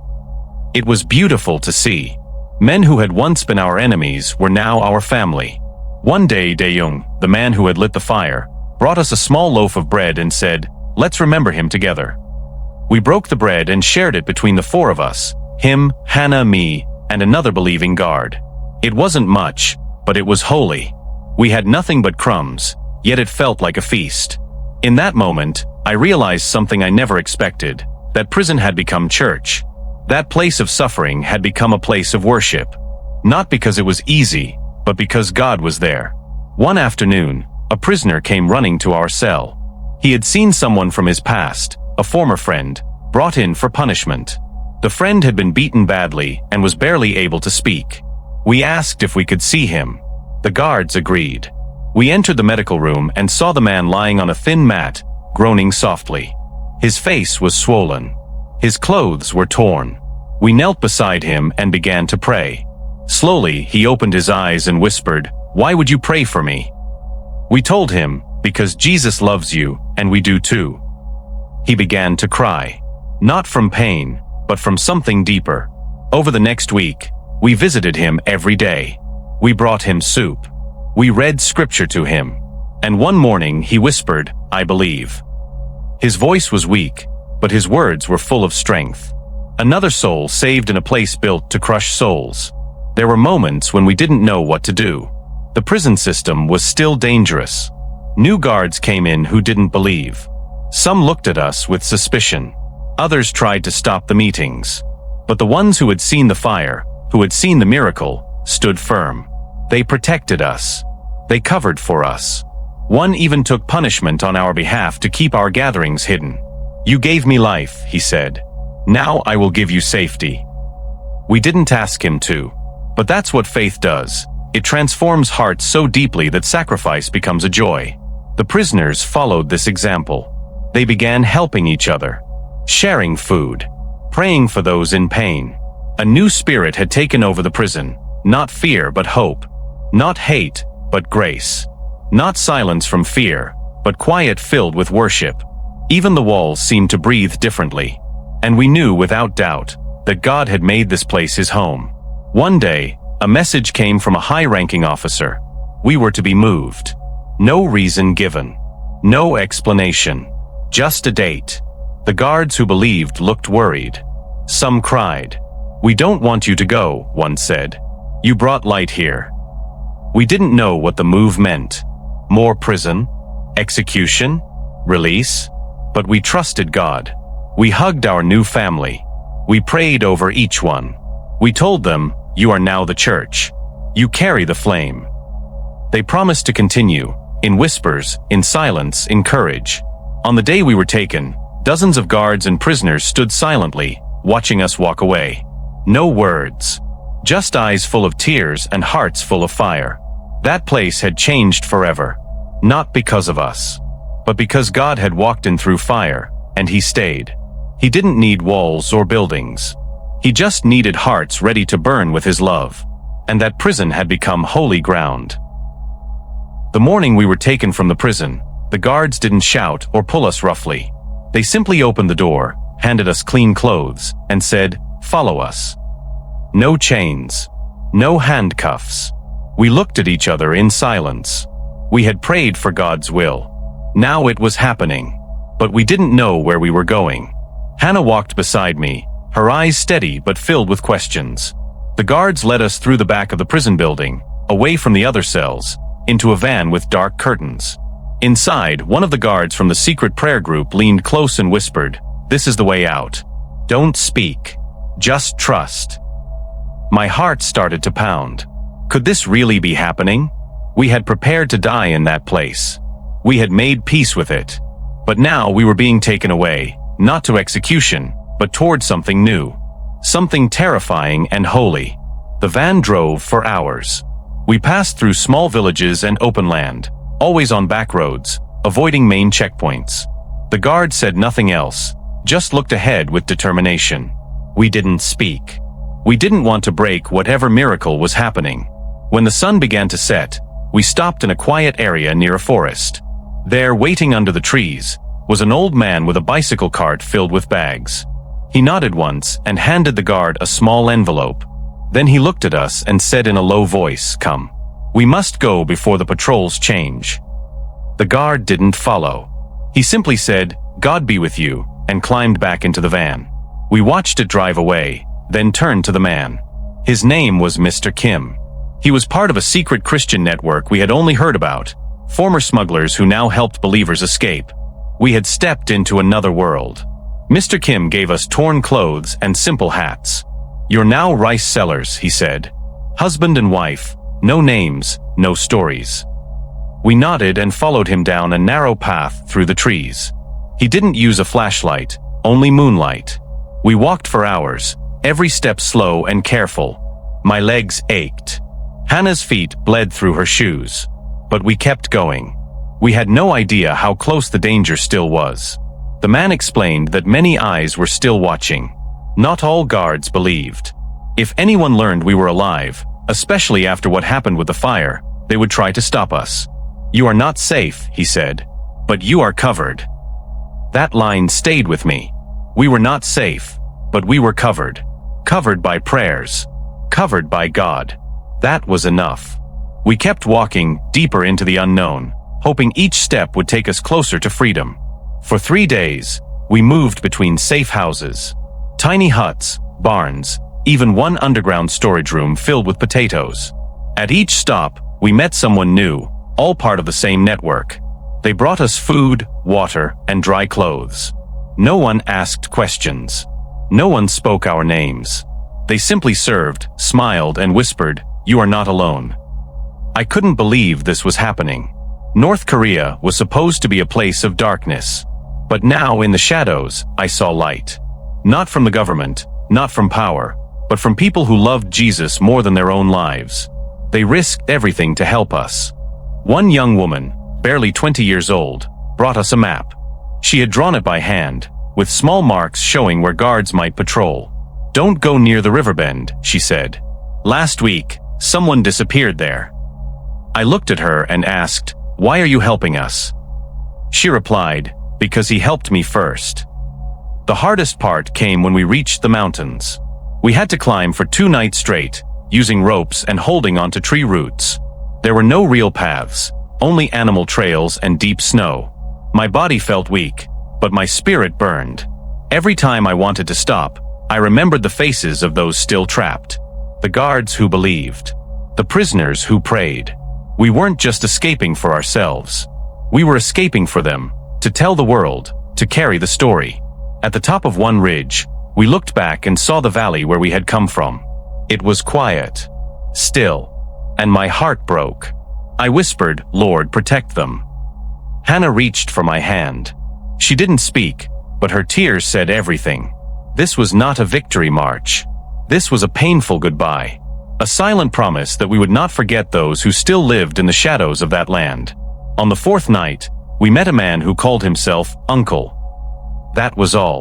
S1: It was beautiful to see. Men who had once been our enemies were now our family. One day, Dae-young, the man who had lit the fire, brought us a small loaf of bread and said, "Let's remember him together." We broke the bread and shared it between the four of us, him, Hannah, me, and another believing guard. It wasn't much, but it was holy. We had nothing but crumbs, yet it felt like a feast. In that moment, I realized something I never expected, that prison had become church. That place of suffering had become a place of worship. Not because it was easy, but because God was there. One afternoon, a prisoner came running to our cell. He had seen someone from his past, a former friend, brought in for punishment. The friend had been beaten badly and was barely able to speak. We asked if we could see him. The guards agreed. We entered the medical room and saw the man lying on a thin mat, groaning softly. His face was swollen. His clothes were torn. We knelt beside him and began to pray. Slowly, he opened his eyes and whispered, "Why would you pray for me?" We told him, "Because Jesus loves you, and we do too." He began to cry. Not from pain, but from something deeper. Over the next week, we visited him every day. We brought him soup. We read scripture to him. And one morning he whispered, "I believe." His voice was weak, but his words were full of strength. Another soul saved in a place built to crush souls. There were moments when we didn't know what to do. The prison system was still dangerous. New guards came in who didn't believe. Some looked at us with suspicion. Others tried to stop the meetings. But the ones who had seen the fire, who had seen the miracle, stood firm. They protected us. They covered for us. One even took punishment on our behalf to keep our gatherings hidden. "You gave me life," he said. "Now I will give you safety." We didn't ask him to. But that's what faith does. It transforms hearts so deeply that sacrifice becomes a joy. The prisoners followed this example. They began helping each other, sharing food, praying for those in pain. A new spirit had taken over the prison, not fear but hope, not hate but grace, not silence from fear, but quiet filled with worship. Even the walls seemed to breathe differently, and we knew without doubt that God had made this place his home. One day, a message came from a high-ranking officer. We were to be moved. No reason given. No explanation. Just a date. The guards who believed looked worried. Some cried. "We don't want you to go," one said. "You brought light here." We didn't know what the move meant. More prison? Execution? Release? But we trusted God. We hugged our new family. We prayed over each one. We told them, "You are now the church. You carry the flame." They promised to continue, in whispers, in silence, in courage. On the day we were taken, dozens of guards and prisoners stood silently, watching us walk away. No words. Just eyes full of tears and hearts full of fire. That place had changed forever. Not because of us, but because God had walked in through fire, and he stayed. He didn't need walls or buildings. He just needed hearts ready to burn with his love. And that prison had become holy ground. The morning we were taken from the prison, the guards didn't shout or pull us roughly. They simply opened the door, handed us clean clothes, and said, "Follow us." No chains. No handcuffs. We looked at each other in silence. We had prayed for God's will. Now it was happening. But we didn't know where we were going. Hannah walked beside me, her eyes steady but filled with questions. The guards led us through the back of the prison building, away from the other cells, into a van with dark curtains. Inside, one of the guards from the secret prayer group leaned close and whispered, "This is the way out. Don't speak. Just trust." My heart started to pound. Could this really be happening? We had prepared to die in that place. We had made peace with it. But now we were being taken away, not to execution, but toward something new. Something terrifying and holy. The van drove for hours. We passed through small villages and open land, always on back roads, avoiding main checkpoints. The guard said nothing else, just looked ahead with determination. We didn't speak. We didn't want to break whatever miracle was happening. When the sun began to set, we stopped in a quiet area near a forest. There, waiting under the trees, was an old man with a bicycle cart filled with bags. He nodded once and handed the guard a small envelope. Then he looked at us and said in a low voice, "Come. We must go before the patrols change." The guard didn't follow. He simply said, "God be with you," and climbed back into the van. We watched it drive away, then turned to the man. His name was Mr. Kim. He was part of a secret Christian network we had only heard about, former smugglers who now helped believers escape. We had stepped into another world. Mr. Kim gave us torn clothes and simple hats. "You're now rice sellers," he said. "Husband and wife, no names, no stories." We nodded and followed him down a narrow path through the trees. He didn't use a flashlight, only moonlight. We walked for hours, every step slow and careful. My legs ached. Hannah's feet bled through her shoes. But we kept going. We had no idea how close the danger still was. The man explained that many eyes were still watching. Not all guards believed. If anyone learned we were alive, especially after what happened with the fire, they would try to stop us. "You are not safe," he said, "but you are covered." That line stayed with me. We were not safe, but we were covered. Covered by prayers. Covered by God. That was enough. We kept walking deeper into the unknown, hoping each step would take us closer to freedom. For 3 days, we moved between safe houses, tiny huts, barns, even one underground storage room filled with potatoes. At each stop, we met someone new, all part of the same network. They brought us food, water, and dry clothes. No one asked questions. No one spoke our names. They simply served, smiled, and whispered, "You are not alone." I couldn't believe this was happening. North Korea was supposed to be a place of darkness. But now, in the shadows, I saw light. Not from the government, not from power, but from people who loved Jesus more than their own lives. They risked everything to help us. One young woman, barely 20 years old, brought us a map. She had drawn it by hand, with small marks showing where guards might patrol. "Don't go near the river bend," she said. "Last week, someone disappeared there." I looked at her and asked, "Why are you helping us?" She replied, "Because he helped me first." The hardest part came when we reached the mountains. We had to climb for 2 nights straight, using ropes and holding onto tree roots. There were no real paths, only animal trails and deep snow. My body felt weak, but my spirit burned. Every time I wanted to stop, I remembered the faces of those still trapped. The guards who believed. The prisoners who prayed. We weren't just escaping for ourselves. We were escaping for them, to tell the world, to carry the story. At the top of one ridge, we looked back and saw the valley where we had come from. It was quiet, still, and my heart broke. I whispered, "Lord, protect them." Hannah reached for my hand. She didn't speak, but her tears said everything. This was not a victory march. This was a painful goodbye. A silent promise that we would not forget those who still lived in the shadows of that land. On the 4th night, we met a man who called himself Uncle. That was all.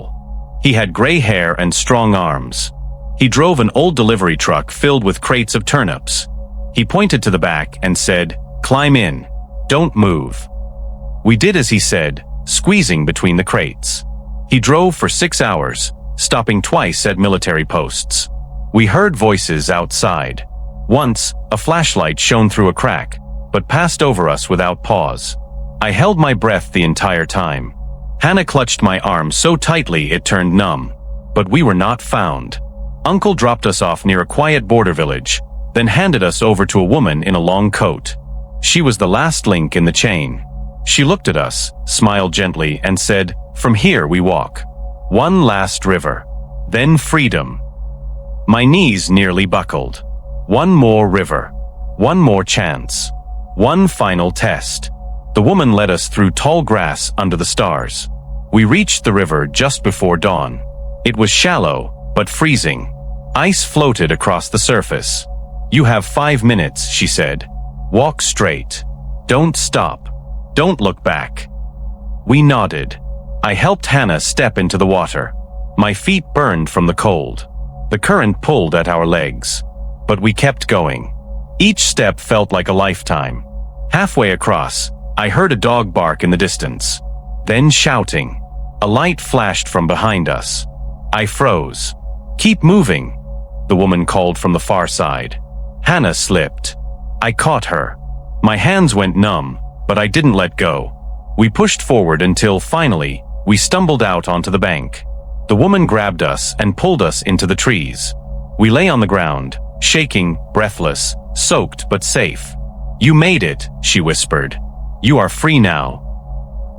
S1: He had gray hair and strong arms. He drove an old delivery truck filled with crates of turnips. He pointed to the back and said, "Climb in. Don't move." We did as he said, squeezing between the crates. He drove for 6 hours, stopping twice at military posts. We heard voices outside. Once, a flashlight shone through a crack, but passed over us without pause. I held my breath the entire time. Hannah clutched my arm so tightly it turned numb. But we were not found. Uncle dropped us off near a quiet border village, then handed us over to a woman in a long coat. She was the last link in the chain. She looked at us, smiled gently, and said, "From here we walk. One last river. Then freedom." My knees nearly buckled. One more river. One more chance. One final test. The woman led us through tall grass under the stars. We reached the river just before dawn. It was shallow, but freezing. Ice floated across the surface. "You have 5 minutes," she said. "Walk straight. Don't stop. Don't look back." We nodded. I helped Hannah step into the water. My feet burned from the cold. The current pulled at our legs. But we kept going. Each step felt like a lifetime. Halfway across, I heard a dog bark in the distance. Then shouting. A light flashed from behind us. I froze. "Keep moving," the woman called from the far side. Hannah slipped. I caught her. My hands went numb, but I didn't let go. We pushed forward until, finally, we stumbled out onto the bank. The woman grabbed us and pulled us into the trees. We lay on the ground, shaking, breathless, soaked but safe. "You made it," she whispered. "You are free now."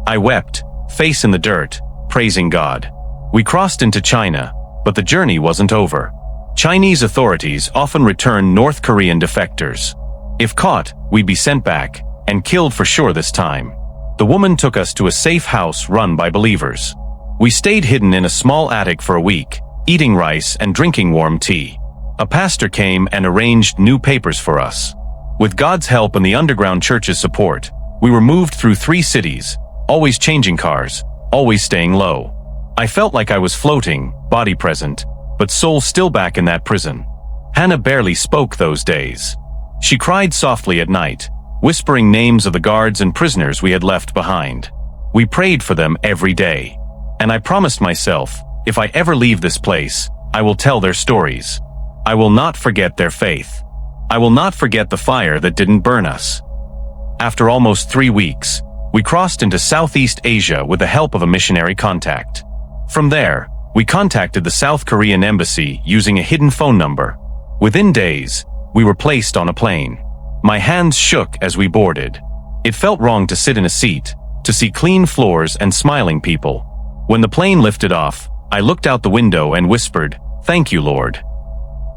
S1: I wept, face in the dirt, praising God. We crossed into China, but the journey wasn't over. Chinese authorities often return North Korean defectors. If caught, we'd be sent back, and killed for sure this time. The woman took us to a safe house run by believers. We stayed hidden in a small attic for a week, eating rice and drinking warm tea. A pastor came and arranged new papers for us. With God's help and the underground church's support, we were moved through 3 cities, always changing cars, always staying low. I felt like I was floating, body present, but soul still back in that prison. Hannah barely spoke those days. She cried softly at night, whispering names of the guards and prisoners we had left behind. We prayed for them every day. And I promised myself, if I ever leave this place, I will tell their stories. I will not forget their faith. I will not forget the fire that didn't burn us. After almost 3 weeks, we crossed into Southeast Asia with the help of a missionary contact. From there, we contacted the South Korean embassy using a hidden phone number. Within days, we were placed on a plane. My hands shook as we boarded. It felt wrong to sit in a seat, to see clean floors and smiling people. When the plane lifted off, I looked out the window and whispered, "Thank you, Lord."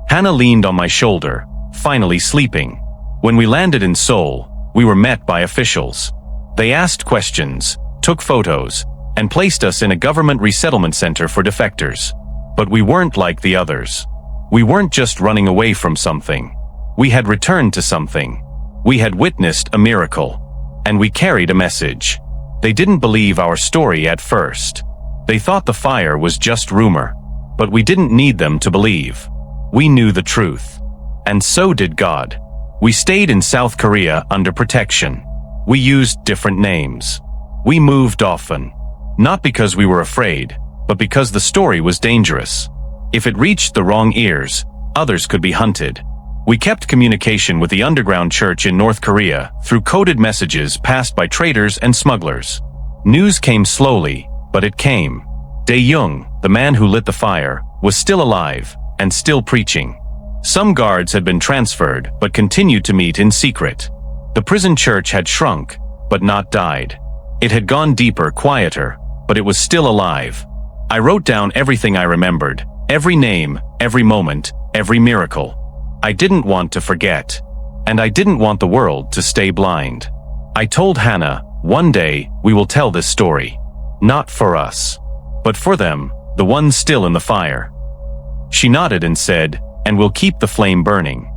S1: Hannah leaned on my shoulder, finally sleeping. When we landed in Seoul, we were met by officials. They asked questions, took photos, and placed us in a government resettlement center for defectors. But we weren't like the others. We weren't just running away from something. We had returned to something. We had witnessed a miracle. And we carried a message. They didn't believe our story at first. They thought the fire was just rumor. But we didn't need them to believe. We knew the truth. And so did God. We stayed in South Korea under protection. We used different names. We moved often. Not because we were afraid, but because the story was dangerous. If it reached the wrong ears, others could be hunted. We kept communication with the underground church in North Korea through coded messages passed by traitors and smugglers. News came slowly, but it came. Dae-Young, the man who lit the fire, was still alive and still preaching. Some guards had been transferred but continued to meet in secret. The prison church had shrunk, but not died. It had gone deeper, quieter, but it was still alive. I wrote down everything I remembered, every name, every moment, every miracle. I didn't want to forget, and I didn't want the world to stay blind. I told Hannah, one day we will tell this story. Not for us, but for them, the ones still in the fire. She nodded and said, and we'll keep the flame burning.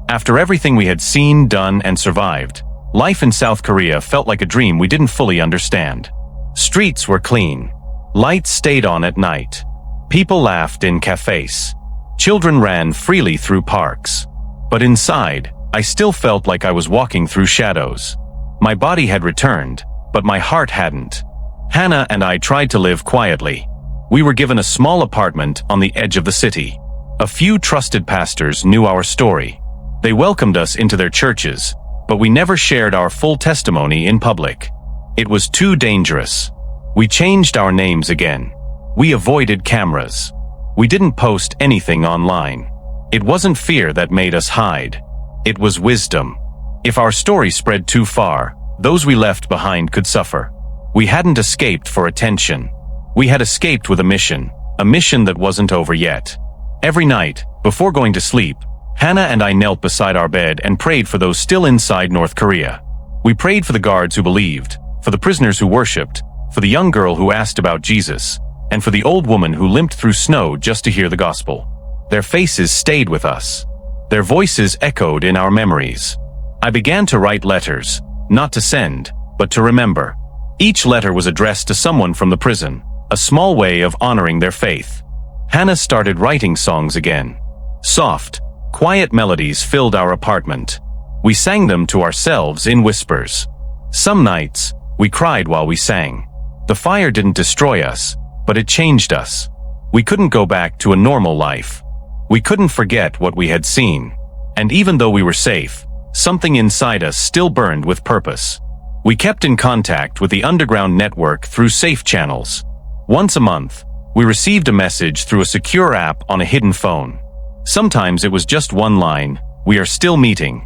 S1: After everything we had seen, done, and survived, life in South Korea felt like a dream we didn't fully understand. Streets were clean. Lights stayed on at night. People laughed in cafes. Children ran freely through parks. But inside, I still felt like I was walking through shadows. My body had returned, but my heart hadn't. Hannah and I tried to live quietly. We were given a small apartment on the edge of the city. A few trusted pastors knew our story. They welcomed us into their churches, but we never shared our full testimony in public. It was too dangerous. We changed our names again. We avoided cameras. We didn't post anything online. It wasn't fear that made us hide. It was wisdom. If our story spread too far, those we left behind could suffer. We hadn't escaped for attention. We had escaped with a mission that wasn't over yet. Every night, before going to sleep, Hannah and I knelt beside our bed and prayed for those still inside North Korea. We prayed for the guards who believed, for the prisoners who worshipped, for the young girl who asked about Jesus, and for the old woman who limped through snow just to hear the gospel. Their faces stayed with us. Their voices echoed in our memories. I began to write letters, not to send, but to remember. Each letter was addressed to someone from the prison, a small way of honoring their faith. Hannah started writing songs again. Soft, quiet melodies filled our apartment. We sang them to ourselves in whispers. Some nights, we cried while we sang. The fire didn't destroy us, but it changed us. We couldn't go back to a normal life. We couldn't forget what we had seen. And even though we were safe, something inside us still burned with purpose. We kept in contact with the underground network through safe channels. Once a month, we received a message through a secure app on a hidden phone. Sometimes it was just one line, "We are still meeting."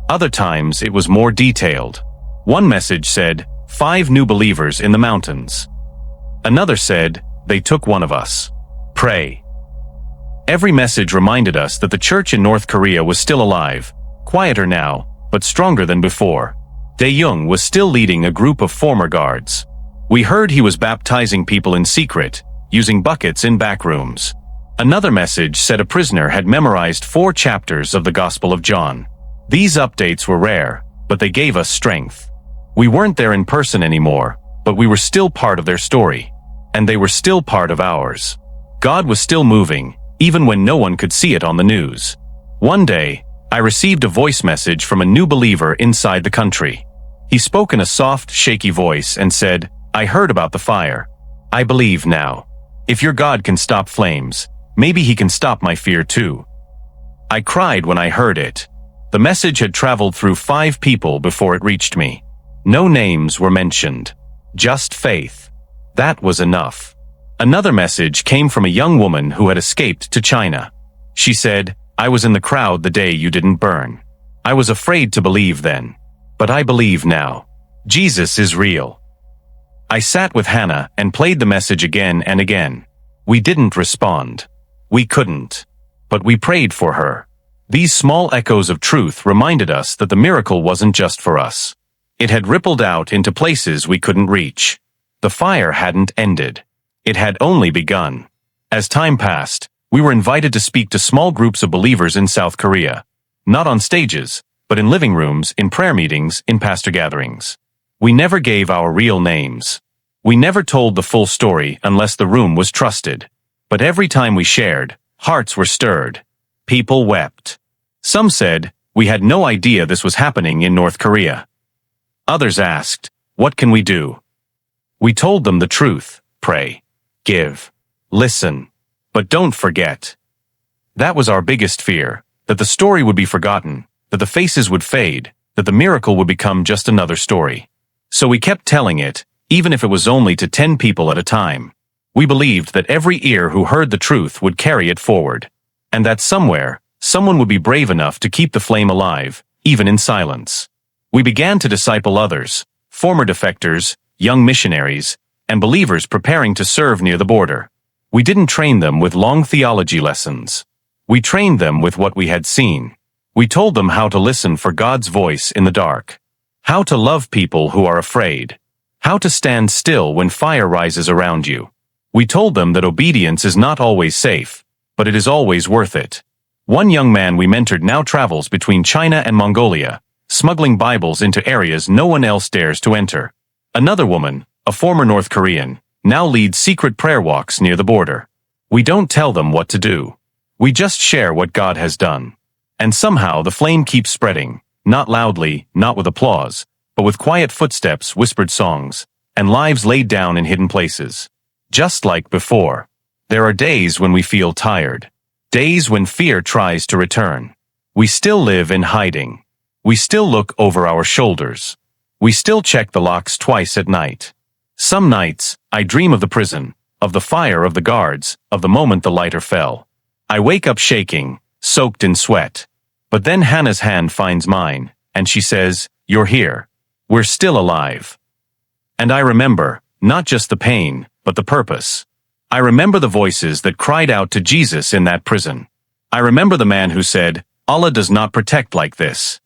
S1: Other times it was more detailed. One message said, 5 new believers in the mountains. Another said, "They took one of us. Pray." Every message reminded us that the church in North Korea was still alive, quieter now, but stronger than before. Dae-Young was still leading a group of former guards. We heard he was baptizing people in secret, using buckets in back rooms. Another message said a prisoner had memorized 4 chapters of the Gospel of John. These updates were rare, but they gave us strength. We weren't there in person anymore, but we were still part of their story. And they were still part of ours. God was still moving, even when no one could see it on the news. One day, I received a voice message from a new believer inside the country. He spoke in a soft, shaky voice and said, "I heard about the fire. I believe now. If your God can stop flames, maybe he can stop my fear too." I cried when I heard it. The message had traveled through 5 people before it reached me. No names were mentioned. Just faith. That was enough. Another message came from a young woman who had escaped to China. She said, "I was in the crowd the day you didn't burn. I was afraid to believe then. But I believe now. Jesus is real." I sat with Hannah and played the message again and again. We didn't respond. We couldn't. But we prayed for her. These small echoes of truth reminded us that the miracle wasn't just for us. It had rippled out into places we couldn't reach. The fire hadn't ended. It had only begun. As time passed, we were invited to speak to small groups of believers in South Korea. Not on stages, but in living rooms, in prayer meetings, in pastor gatherings. We never gave our real names. We never told the full story unless the room was trusted. But every time we shared, hearts were stirred. People wept. Some said, we had no idea this was happening in North Korea. Others asked, what can we do? We told them the truth: pray, give, listen, but don't forget. That was our biggest fear, that the story would be forgotten, that the faces would fade, that the miracle would become just another story. So we kept telling it, even if it was only to 10 people at a time. We believed that every ear who heard the truth would carry it forward, and that somewhere, someone would be brave enough to keep the flame alive, even in silence. We began to disciple others, former defectors, young missionaries, and believers preparing to serve near the border. We didn't train them with long theology lessons. We trained them with what we had seen. We told them how to listen for God's voice in the dark, how to love people who are afraid, how to stand still when fire rises around you. We told them that obedience is not always safe, but it is always worth it. One young man we mentored now travels between China and Mongolia, smuggling Bibles into areas no one else dares to enter. Another woman, a former North Korean, now leads secret prayer walks near the border. We don't tell them what to do. We just share what God has done. And somehow the flame keeps spreading, not loudly, not with applause, but with quiet footsteps, whispered songs, and lives laid down in hidden places. Just like before. There are days when we feel tired. Days when fear tries to return. We still live in hiding. We still look over our shoulders. We still check the locks twice at night. Some nights, I dream of the prison, of the fire of the guards, of the moment the lighter fell. I wake up shaking, soaked in sweat. But then Hannah's hand finds mine, and she says, "You're here. We're still alive." And I remember, not just the pain, but the purpose. I remember the voices that cried out to Jesus in that prison. I remember the man who said, "Allah does not protect like this."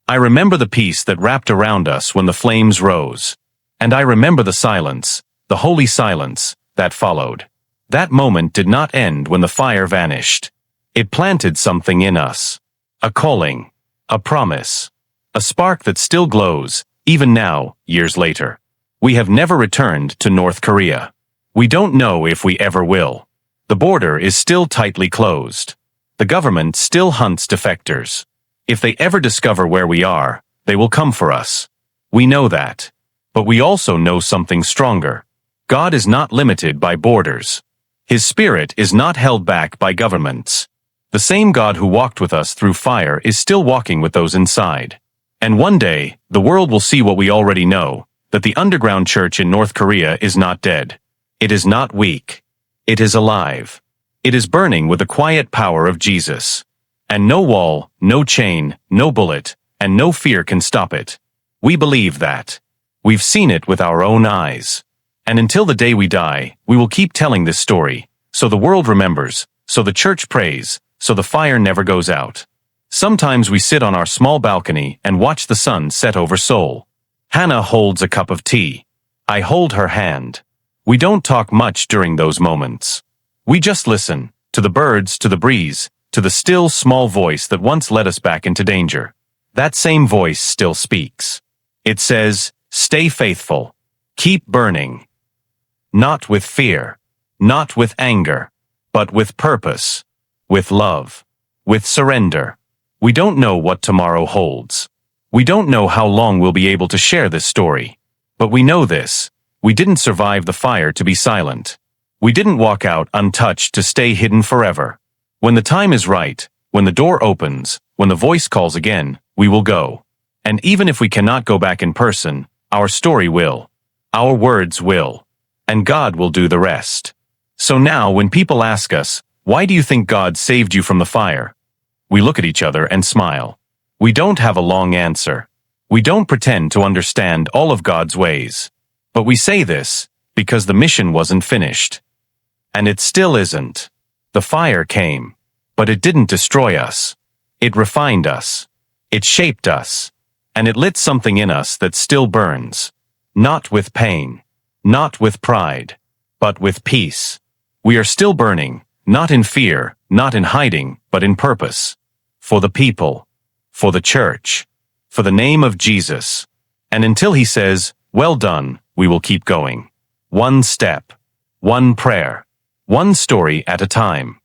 S1: I remember the peace that wrapped around us when the flames rose. And I remember the silence, the holy silence, that followed. That moment did not end when the fire vanished. It planted something in us. A calling, a promise, a spark that still glows, even now, years later. We have never returned to North Korea. We don't know if we ever will. The border is still tightly closed. The government still hunts defectors. If they ever discover where we are, they will come for us. We know that. But we also know something stronger. God is not limited by borders. His Spirit is not held back by governments. The same God who walked with us through fire is still walking with those inside. And one day, the world will see what we already know, that the underground church in North Korea is not dead. It is not weak. It is alive. It is burning with the quiet power of Jesus. And no wall, no chain, no bullet, and no fear can stop it. We believe that. We've seen it with our own eyes. And until the day we die, we will keep telling this story, so the world remembers, so the church prays, so the fire never goes out. Sometimes we sit on our small balcony and watch the sun set over Seoul. Hannah holds a cup of tea. I hold her hand. We don't talk much during those moments. We just listen, to the birds, to the breeze, to the still small voice that once led us back into danger. That same voice still speaks. It says, "Stay faithful. Keep burning." Not with fear, not with anger, but with purpose, with love, with surrender. We don't know what tomorrow holds. We don't know how long we'll be able to share this story. But we know this: we didn't survive the fire to be silent. We didn't walk out untouched to stay hidden forever. When the time is right, when the door opens, when the voice calls again, we will go. And even if we cannot go back in person, our story will. Our words will. And God will do the rest. So now when people ask us, "Why do you think God saved you from the fire?" we look at each other and smile. We don't have a long answer. We don't pretend to understand all of God's ways. But we say this because the mission wasn't finished. And it still isn't. The fire came, but it didn't destroy us. It refined us. It shaped us. And it lit something in us that still burns. Not with pain, not with pride, but with peace. We are still burning, not in fear, not in hiding, but in purpose. For the people, for the church, for the name of Jesus. And until he says, "Well done," we will keep going. One step, one prayer, one story at a time.